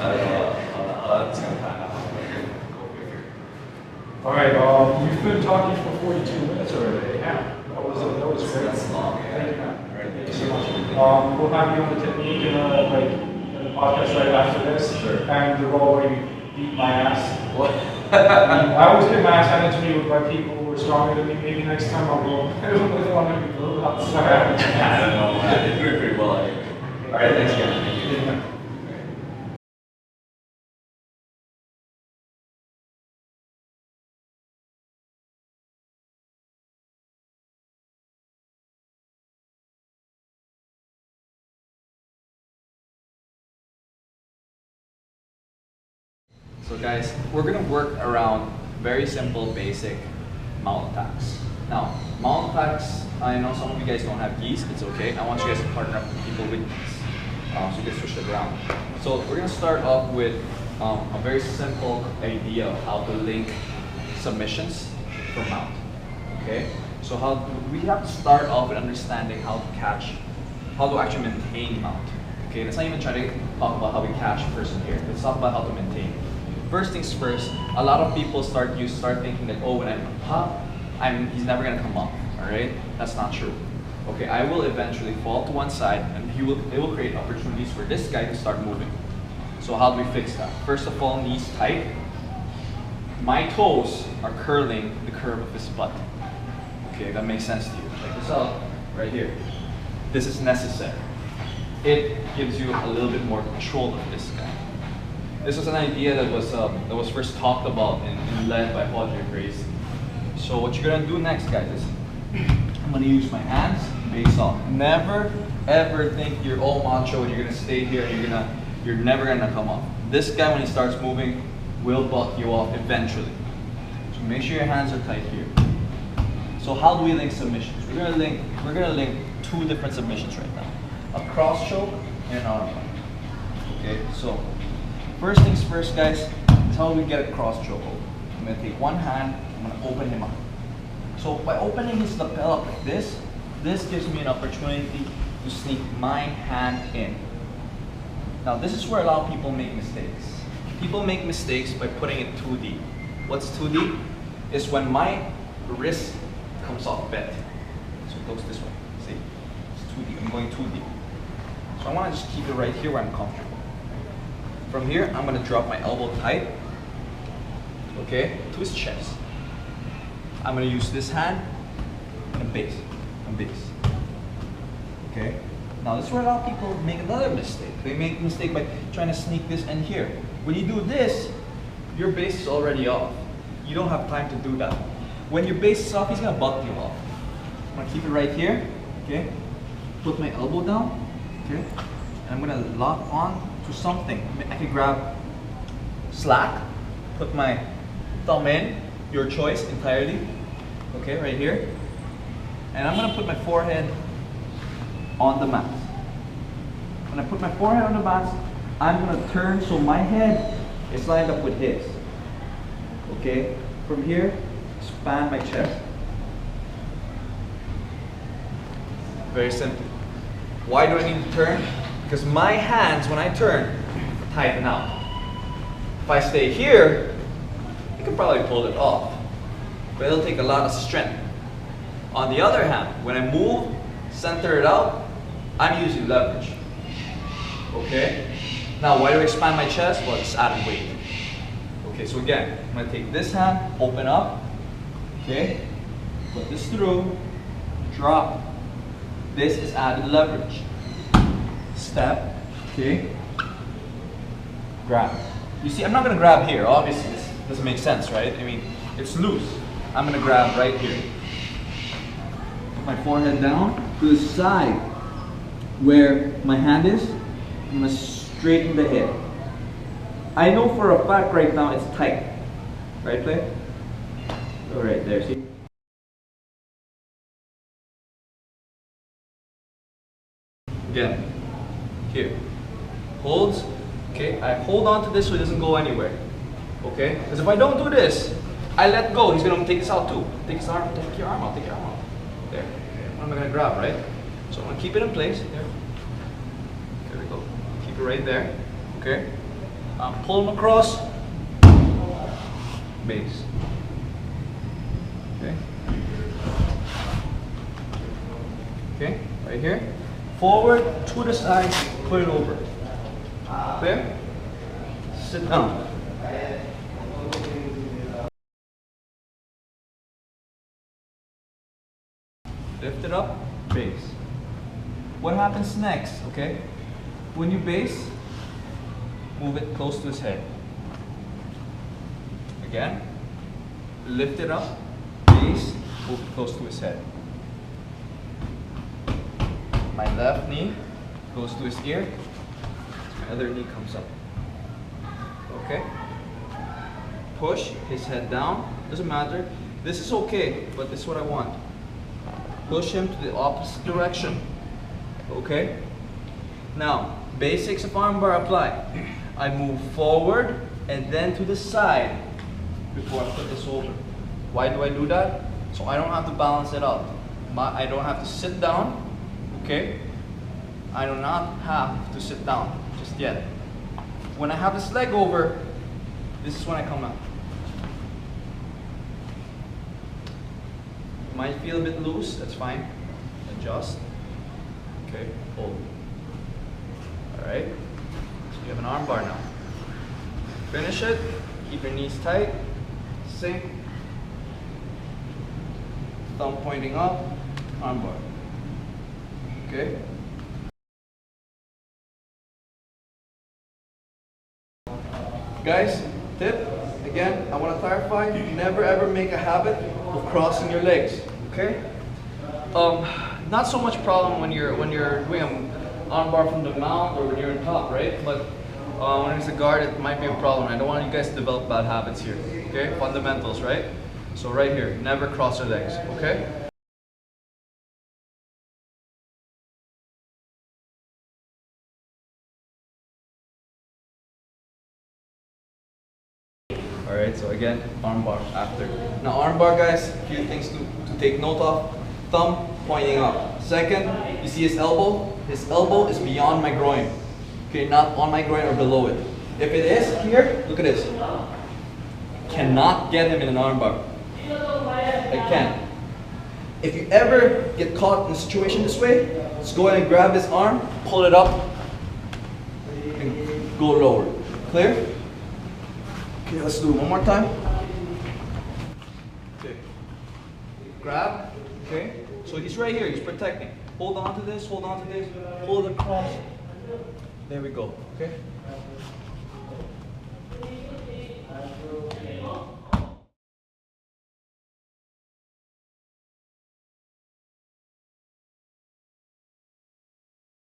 don't know how that's going to pan out. Go figure. All right, you've been talking for 42 minutes already. Yeah, that was great. That's long, yeah. Thank you, man. All right, Thank you so much. We'll have you on the technique in the podcast right after this. Sure. And the role where you beat my ass. What? I always get my ass handed to me by people who are stronger than me. Maybe next time I'll go. I don't really want to be a little outside. I don't know, man. You're doing pretty well anyway. All right, thanks again. Thank you. So guys, we're gonna work around very simple, basic mount attacks. Now, mount attacks, I know some of you guys don't have geese, it's okay. I want you guys to partner up with people with geese. So you can switch it around. So we're gonna start off with a very simple idea of how to link submissions for mount, okay? So we have to start off with understanding how to actually maintain mount. Okay, let's not even try to talk about how we catch a person here. Let's talk about how to maintain. First things first, a lot of people start thinking that, oh, when I pop, he's never gonna come up. All right, that's not true. Okay, I will eventually fall to one side, and it will create opportunities for this guy to start moving. So how do we fix that? First of all, knees tight. My toes are curling the curve of his butt. Okay, that makes sense to you. Check this out, right here. This is necessary. It gives you a little bit more control of this guy. This was an idea that was first talked about and led by Audrey Gracie. So what you're gonna do next, guys, is I'm gonna use my hands, base off. Never ever think you're all macho and you're gonna stay here and you're never gonna come off. This guy, when he starts moving, will buck you off eventually. So make sure your hands are tight here. So how do we link submissions? We're gonna link two different submissions right now. A cross choke and an arm lock. Okay, so first things first, guys, is how we get a cross choke over. I'm gonna take one hand, I'm gonna open him up. So by opening his lapel up like this gives me an opportunity to sneak my hand in. Now this is where a lot of people make mistakes. People make mistakes by putting it too deep. What's too deep? Is when my wrist comes off bent. So it goes this way. See? It's too deep. I'm going too deep. So I want to just keep it right here where I'm comfortable. From here, I'm going to drop my elbow tight. Okay? To his chest. I'm going to use this hand and base. And base. Okay? Now this is where a lot of people make another mistake. They make a mistake by trying to sneak this in here. When you do this, your base is already off. You don't have time to do that. When your base is off, he's gonna buck you off. I'm gonna keep it right here, okay? Put my elbow down, okay? And I'm gonna lock on to something. I can grab slack, put my thumb in, your choice entirely, okay, right here. And I'm gonna put my forehead on the mat. When I put my forehead on the mat, I'm gonna turn so my head is lined up with his. Okay? From here, span my chest. Very simple. Why do I need to turn? Because my hands, when I turn, tighten out. If I stay here, I can probably pull it off. But it'll take a lot of strength. On the other hand, when I move, center it out, I'm using leverage. Okay? Now, why do I expand my chest? Well, it's added weight. Okay, so again, I'm gonna take this hand, open up, okay? Put this through, drop. This is added leverage. Step, okay? Grab. You see, I'm not gonna grab here. Obviously, this doesn't make sense, right? I mean, it's loose. I'm gonna grab right here. Put my forehead down to the side where my hand is. I'm gonna straighten the head. I know for a fact right now it's tight. Right, Clay? Go right there, see? Again, here. Holds, okay? I hold on to this so it doesn't go anywhere. Okay? Because if I don't do this, I let go, he's gonna take this out too. Take his arm, take your arm out, take your arm out. There. What am I gonna grab, right? So I'm gonna keep it in place. There. There we go. Keep it right there. Okay? Pull him across. Base. Okay? Okay? Right here. Forward, to the side, put it over. Clear? Sit down. Lift it up, base. What happens next, okay? When you base, move it close to his head. Again, lift it up, base, move it close to his head. My left knee goes to his ear, my other knee comes up. Okay? Push his head down, doesn't matter. This is okay, but this is what I want. Push him to the opposite direction. Okay? Now, basics of armbar apply. I move forward and then to the side before I put this over. Why do I do that? So I don't have to balance it out. I don't have to sit down. Okay? I do not have to sit down just yet. When I have this leg over, this is when I come out. You might feel a bit loose, that's fine. Adjust. Okay, hold. Alright, so you have an arm bar now. Finish it, keep your knees tight, sink. Thumb pointing up, arm bar. Okay? Guys, tip, again, I want to clarify, never ever make a habit of crossing your legs, okay? Not so much problem when you're doing an arm bar from the mount or when you're on top, right? But when it's a guard, it might be a problem. I don't want you guys to develop bad habits here, okay? Fundamentals, right? So right here, never cross your legs, okay? Alright, so again, arm bar after. Now arm bar, guys, a few things to take note of. Thumb pointing up. Second, you see his elbow? His elbow is beyond my groin. Okay, not on my groin or below it. If it is here, look at this. Cannot get him in an arm bar. I can't. If you ever get caught in a situation this way, just go ahead and grab his arm, pull it up, and go lower. Clear? Okay, let's do it one more time. Okay. Grab. Okay. So he's right here. He's protecting. Hold on to this. Hold on to this. Pull it across. There we go. Okay.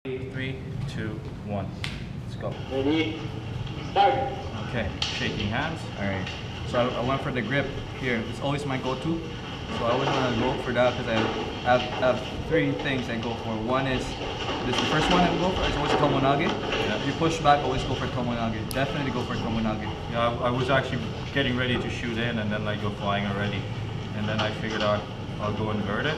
Three, two, one. Let's go. Ready? Start. Okay, shaking hands. Alright, so I went for the grip here. It's always my go-to. So I always want to go for that because I have three things I go for. One is, this is the first one I go for, is always tomonage. Yeah. If you push back, always go for tomonage. Definitely go for tomonage. Yeah, I was actually getting ready to shoot in and then I go flying already. And then I figured out I'll go invert it.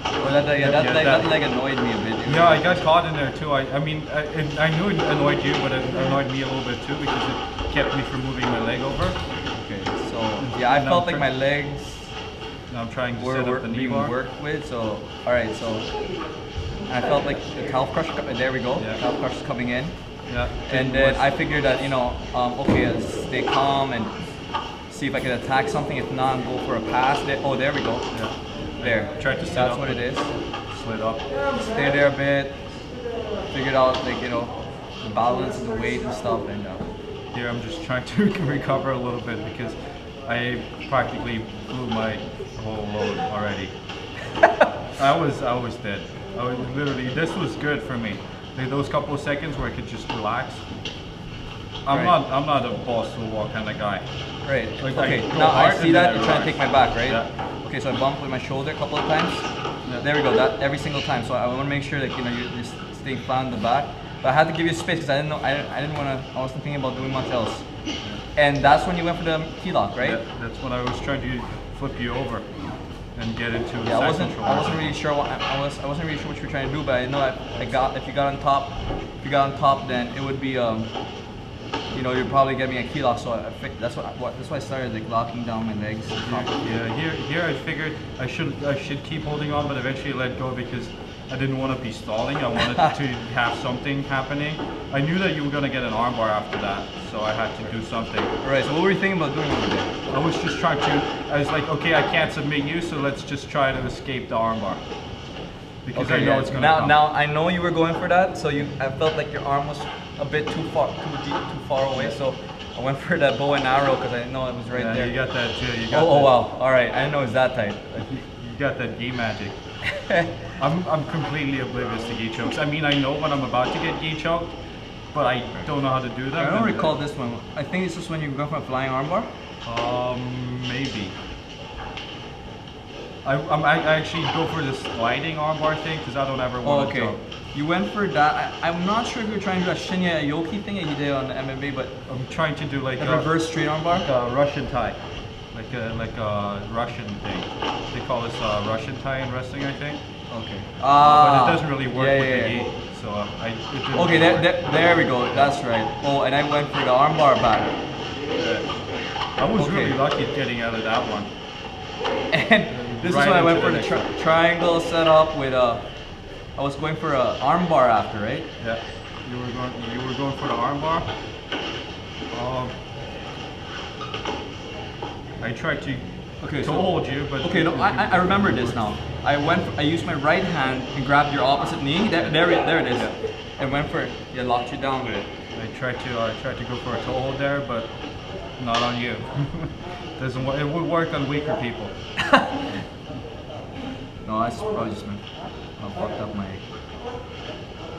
Well, that leg annoyed me a bit. Yeah, I got caught in there too. I mean, I knew it annoyed you, but it annoyed me a little bit too because it kept me from moving my leg over. Okay, so yeah, I felt like my legs Now I'm trying to were set up the knee being bar. worked with. So, alright, so I felt like the calf crush, there we go, Yeah. calf crush is coming in. Yeah. And then I figured that, you know, okay, I'll stay calm and see if I can attack something. If not, go for a pass. Oh, there we go. Yeah. There. Tried to set That's up what it is. Slid up. Stay there a bit. Figured out, like, you know, the balance and the weight and stuff. And Here I'm just trying to recover a little bit because I practically blew my whole load already. I was dead. I was literally, this was good for me. Like those couple of seconds where I could just relax. I'm not a balls to the wall kind of guy. right. Like, Okay. I go Now I hard see and then that I you're trying to relax. take my back, right? Yeah. Okay, so I bumped with my shoulder a couple of times. Yeah. There we go. That every single time. So I want to make sure that, you know, you're staying flat on the back. But I had to give you space because I didn't know. I didn't want to. I wasn't thinking about doing much else. And that's when you went for the key lock, right? Yeah, that's when I was trying to flip you over and get into Yeah, I side wasn't control. really sure what I wasn't really sure what you were trying to do, but I know if you got on top, then it would be you know, you'd probably get me a key lock. So that's why I started like locking down my legs. Yeah, here I figured I should keep holding on, but eventually let go because I didn't want to be stalling. I wanted to have something happening. I knew that you were gonna get an armbar after that, so I had to do something. All right. So what were you thinking about doing over there? I was just trying to. I was like, okay, I can't submit you, so let's just try to escape the armbar because I know it's gonna come. Now I know you were going for that, so I felt like your arm was a bit too far away, so I went for that bow and arrow because I didn't know it was right Yeah, there. you got that too. You got Oh that. wow! All right, I didn't know it was that tight. You got that gi magic. I'm completely oblivious to gi chokes. I mean, I know when I'm about to get gi choked, but I don't know how to do them. I don't recall this one. I think it's just when you go for a flying armbar. Maybe. I actually go for this sliding armbar thing because I don't ever Oh, want to okay. jump. You went for that. I'm not sure if you were trying to do a Shinya Aoki thing that you did on the MMA, but I'm trying to do like a reverse straight armbar. like a Russian tie, like a Russian thing. They call this Russian tie in wrestling, I think. Okay. But it doesn't really work with the gi. so it didn't Okay, work. there we go. That's right. Oh, and I went for the armbar back. I was Okay. really lucky getting out of that one. And this is Right when I went into for the the next one. triangle setup with I was going for a armbar after, right? Yeah, you were going for the armbar. I tried to hold you, but okay, no, I remember this now. I used my right hand and grabbed your opposite knee. There it is. And went for it. Yeah, locked you down with it. I tried to go for a toe hold there, but not on you. Doesn't work. It would work on weaker people. No, I probably just fucked up my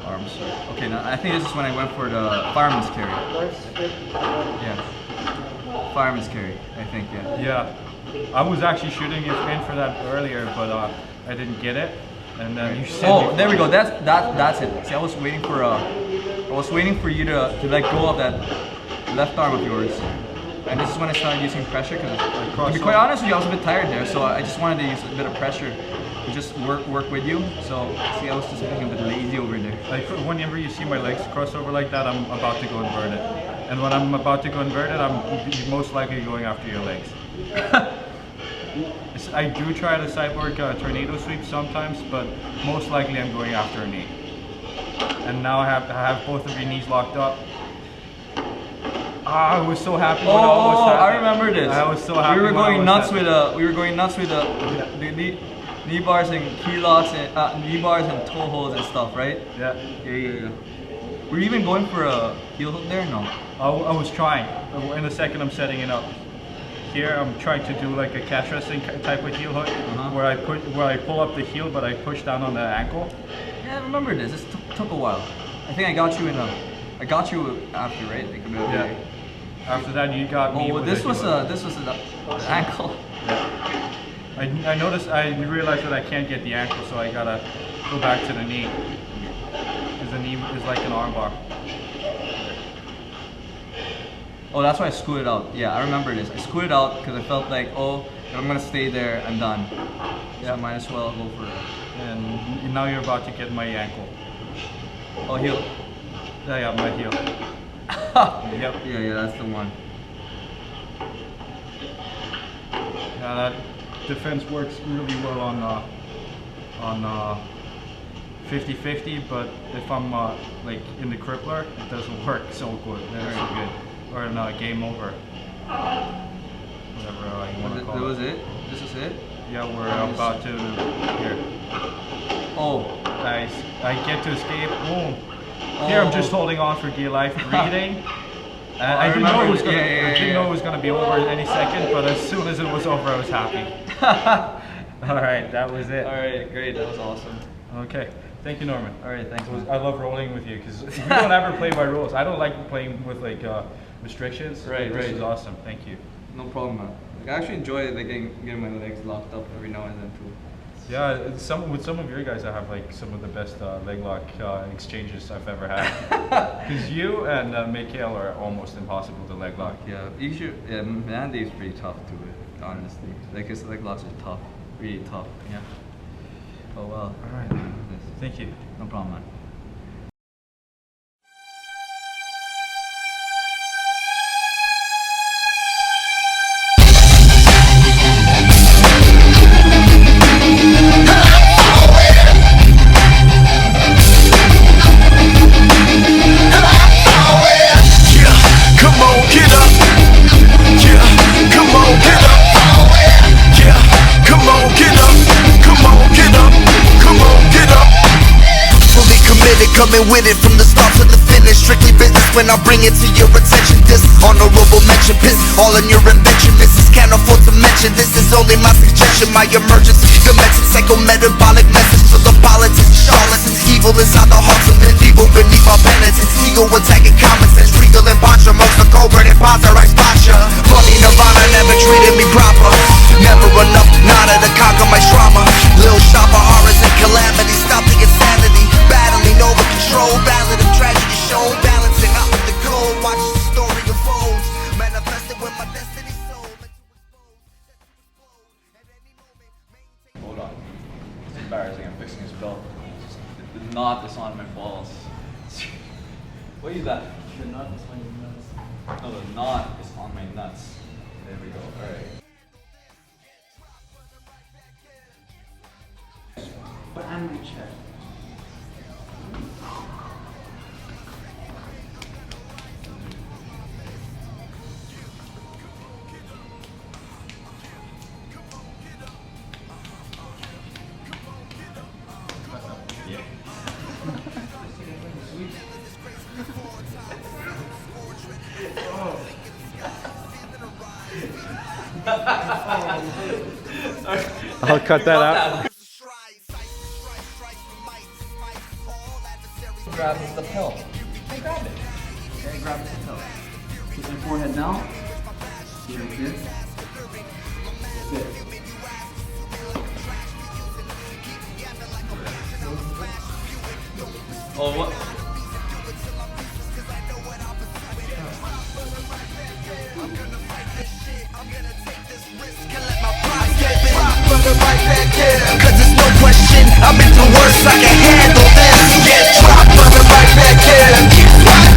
arms. Okay, now I think this is when I went for the fireman's carry. Yeah, fireman's carry. I think, yeah. Yeah, I was actually shooting in for that earlier, but I didn't get it. And then you said. Oh, there we go. That's it. See, I was waiting for you to let go of that left arm of yours. And this is when I started using pressure because, to be quite honest with you, I was a bit tired there, so I just wanted to use a bit of pressure to just work with you. So, see, I was just being a bit lazy over there. Like whenever you see my legs cross over like that, I'm about to go inverted. And when I'm about to go inverted, I'm most likely going after your legs. I do try the sideboard tornado sweep sometimes, but most likely I'm going after a knee. And now I have both of your knees locked up. I was so happy when all was happening. I remember this. I was so happy. We were when going all nuts was with the knee bars and key locks and knee bars and toe holds and stuff, right? Yeah. Yeah. Were you even going for a heel hook there? No. I was trying. In a second, I'm setting it up. Here, I'm trying to do like a catch wrestling type of heel hook, where I pull up the heel, but I push down on the ankle. Yeah, I remember this. This took a while. I think I got you after, right? Like, Yeah. After that, you got me. Oh, with this a was heel hook. the ankle. I noticed. I realized that I can't get the ankle, so I gotta go back to the knee. Because the knee is like an armbar. Oh, that's why I scooted out. Yeah, I remember this. I scooted out because I felt like, oh, if I'm gonna stay there, I'm done. Yeah, might as well go for it. And now you're about to get my ankle. Oh, heel. Yeah, my heel. Yep. Yeah, that's the one. Yeah, that defense works really well on 50-50, but if I'm like in the crippler, it doesn't work so good. Very good. Or in game over. Whatever you want to call it. That was it? This is it? Yeah, we're about to here. Oh. Nice. I get to escape. Boom. Here I'm just holding on for dear life, breathing. I didn't know it was gonna. I didn't know it was gonna be over any second, but as soon as it was over, I was happy. All right, that was it. All right, great. That was awesome. Okay, thank you, Norman. All right, thanks. I love rolling with you because we don't ever play by rules. I don't like playing with like restrictions. Right. This is awesome. Thank you. No problem, man. Like, I actually enjoy like getting my legs locked up every now and then too. Yeah, with some of your guys, I have like some of the best leg lock exchanges I've ever had. Because you and Mikhail are almost impossible to leg lock. Yeah, you should. Yeah, Mandy's pretty tough to it, honestly. Like his leg locks are tough, really tough. Yeah. Oh well. All right. Thank you. No problem, man. Coming with it from the start to the finish. Strictly business when I bring it to your attention. This honorable mention, piss all in your invention. Mrs. Can't afford to mention. This is only my suggestion. My emergency dimension, psycho-metabolic message to the politics. Charlatans, evil inside the hearts of the people beneath our penitence. Ego attacking common sense. Regal and Pancha, most the covert and Panza right spotcha. Funny Nirvana never treated me proper. Never enough, nada to conquer my trauma. Lil shopper, horrors and calamity. Stop the insanity. Battling over control, ballad of tragedy shown. Balancing out with the cold, watch the story unfolds. Manifested when my destiny sold. Hold on. It's embarrassing. I'm fixing his belt. The knot is on my balls. No, the knot is on my nuts. There we go. Alright. But on my chest. I'll cut that out. Grab the pill. Okay, grab it the toe. Keep my forehead down. See right here. Good. Oh, what? Cause there's no question, I've been through worse, I can handle this. Get dropped, running right back in. Get dropped,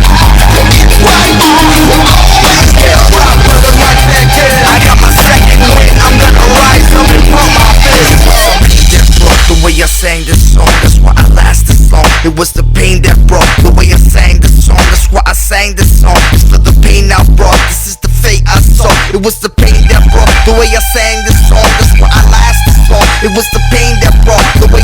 running right back in. I got my second win, I'm gonna rise up and pump my fist. The way I sang this song, that's why I last this long. It was the pain that brought the way I sang this song, that's why I sang this song. It's for the pain I brought, this is the fate I saw. It was the pain that brought the way I sang this song, that's why I last this long. It was the pain that brought the way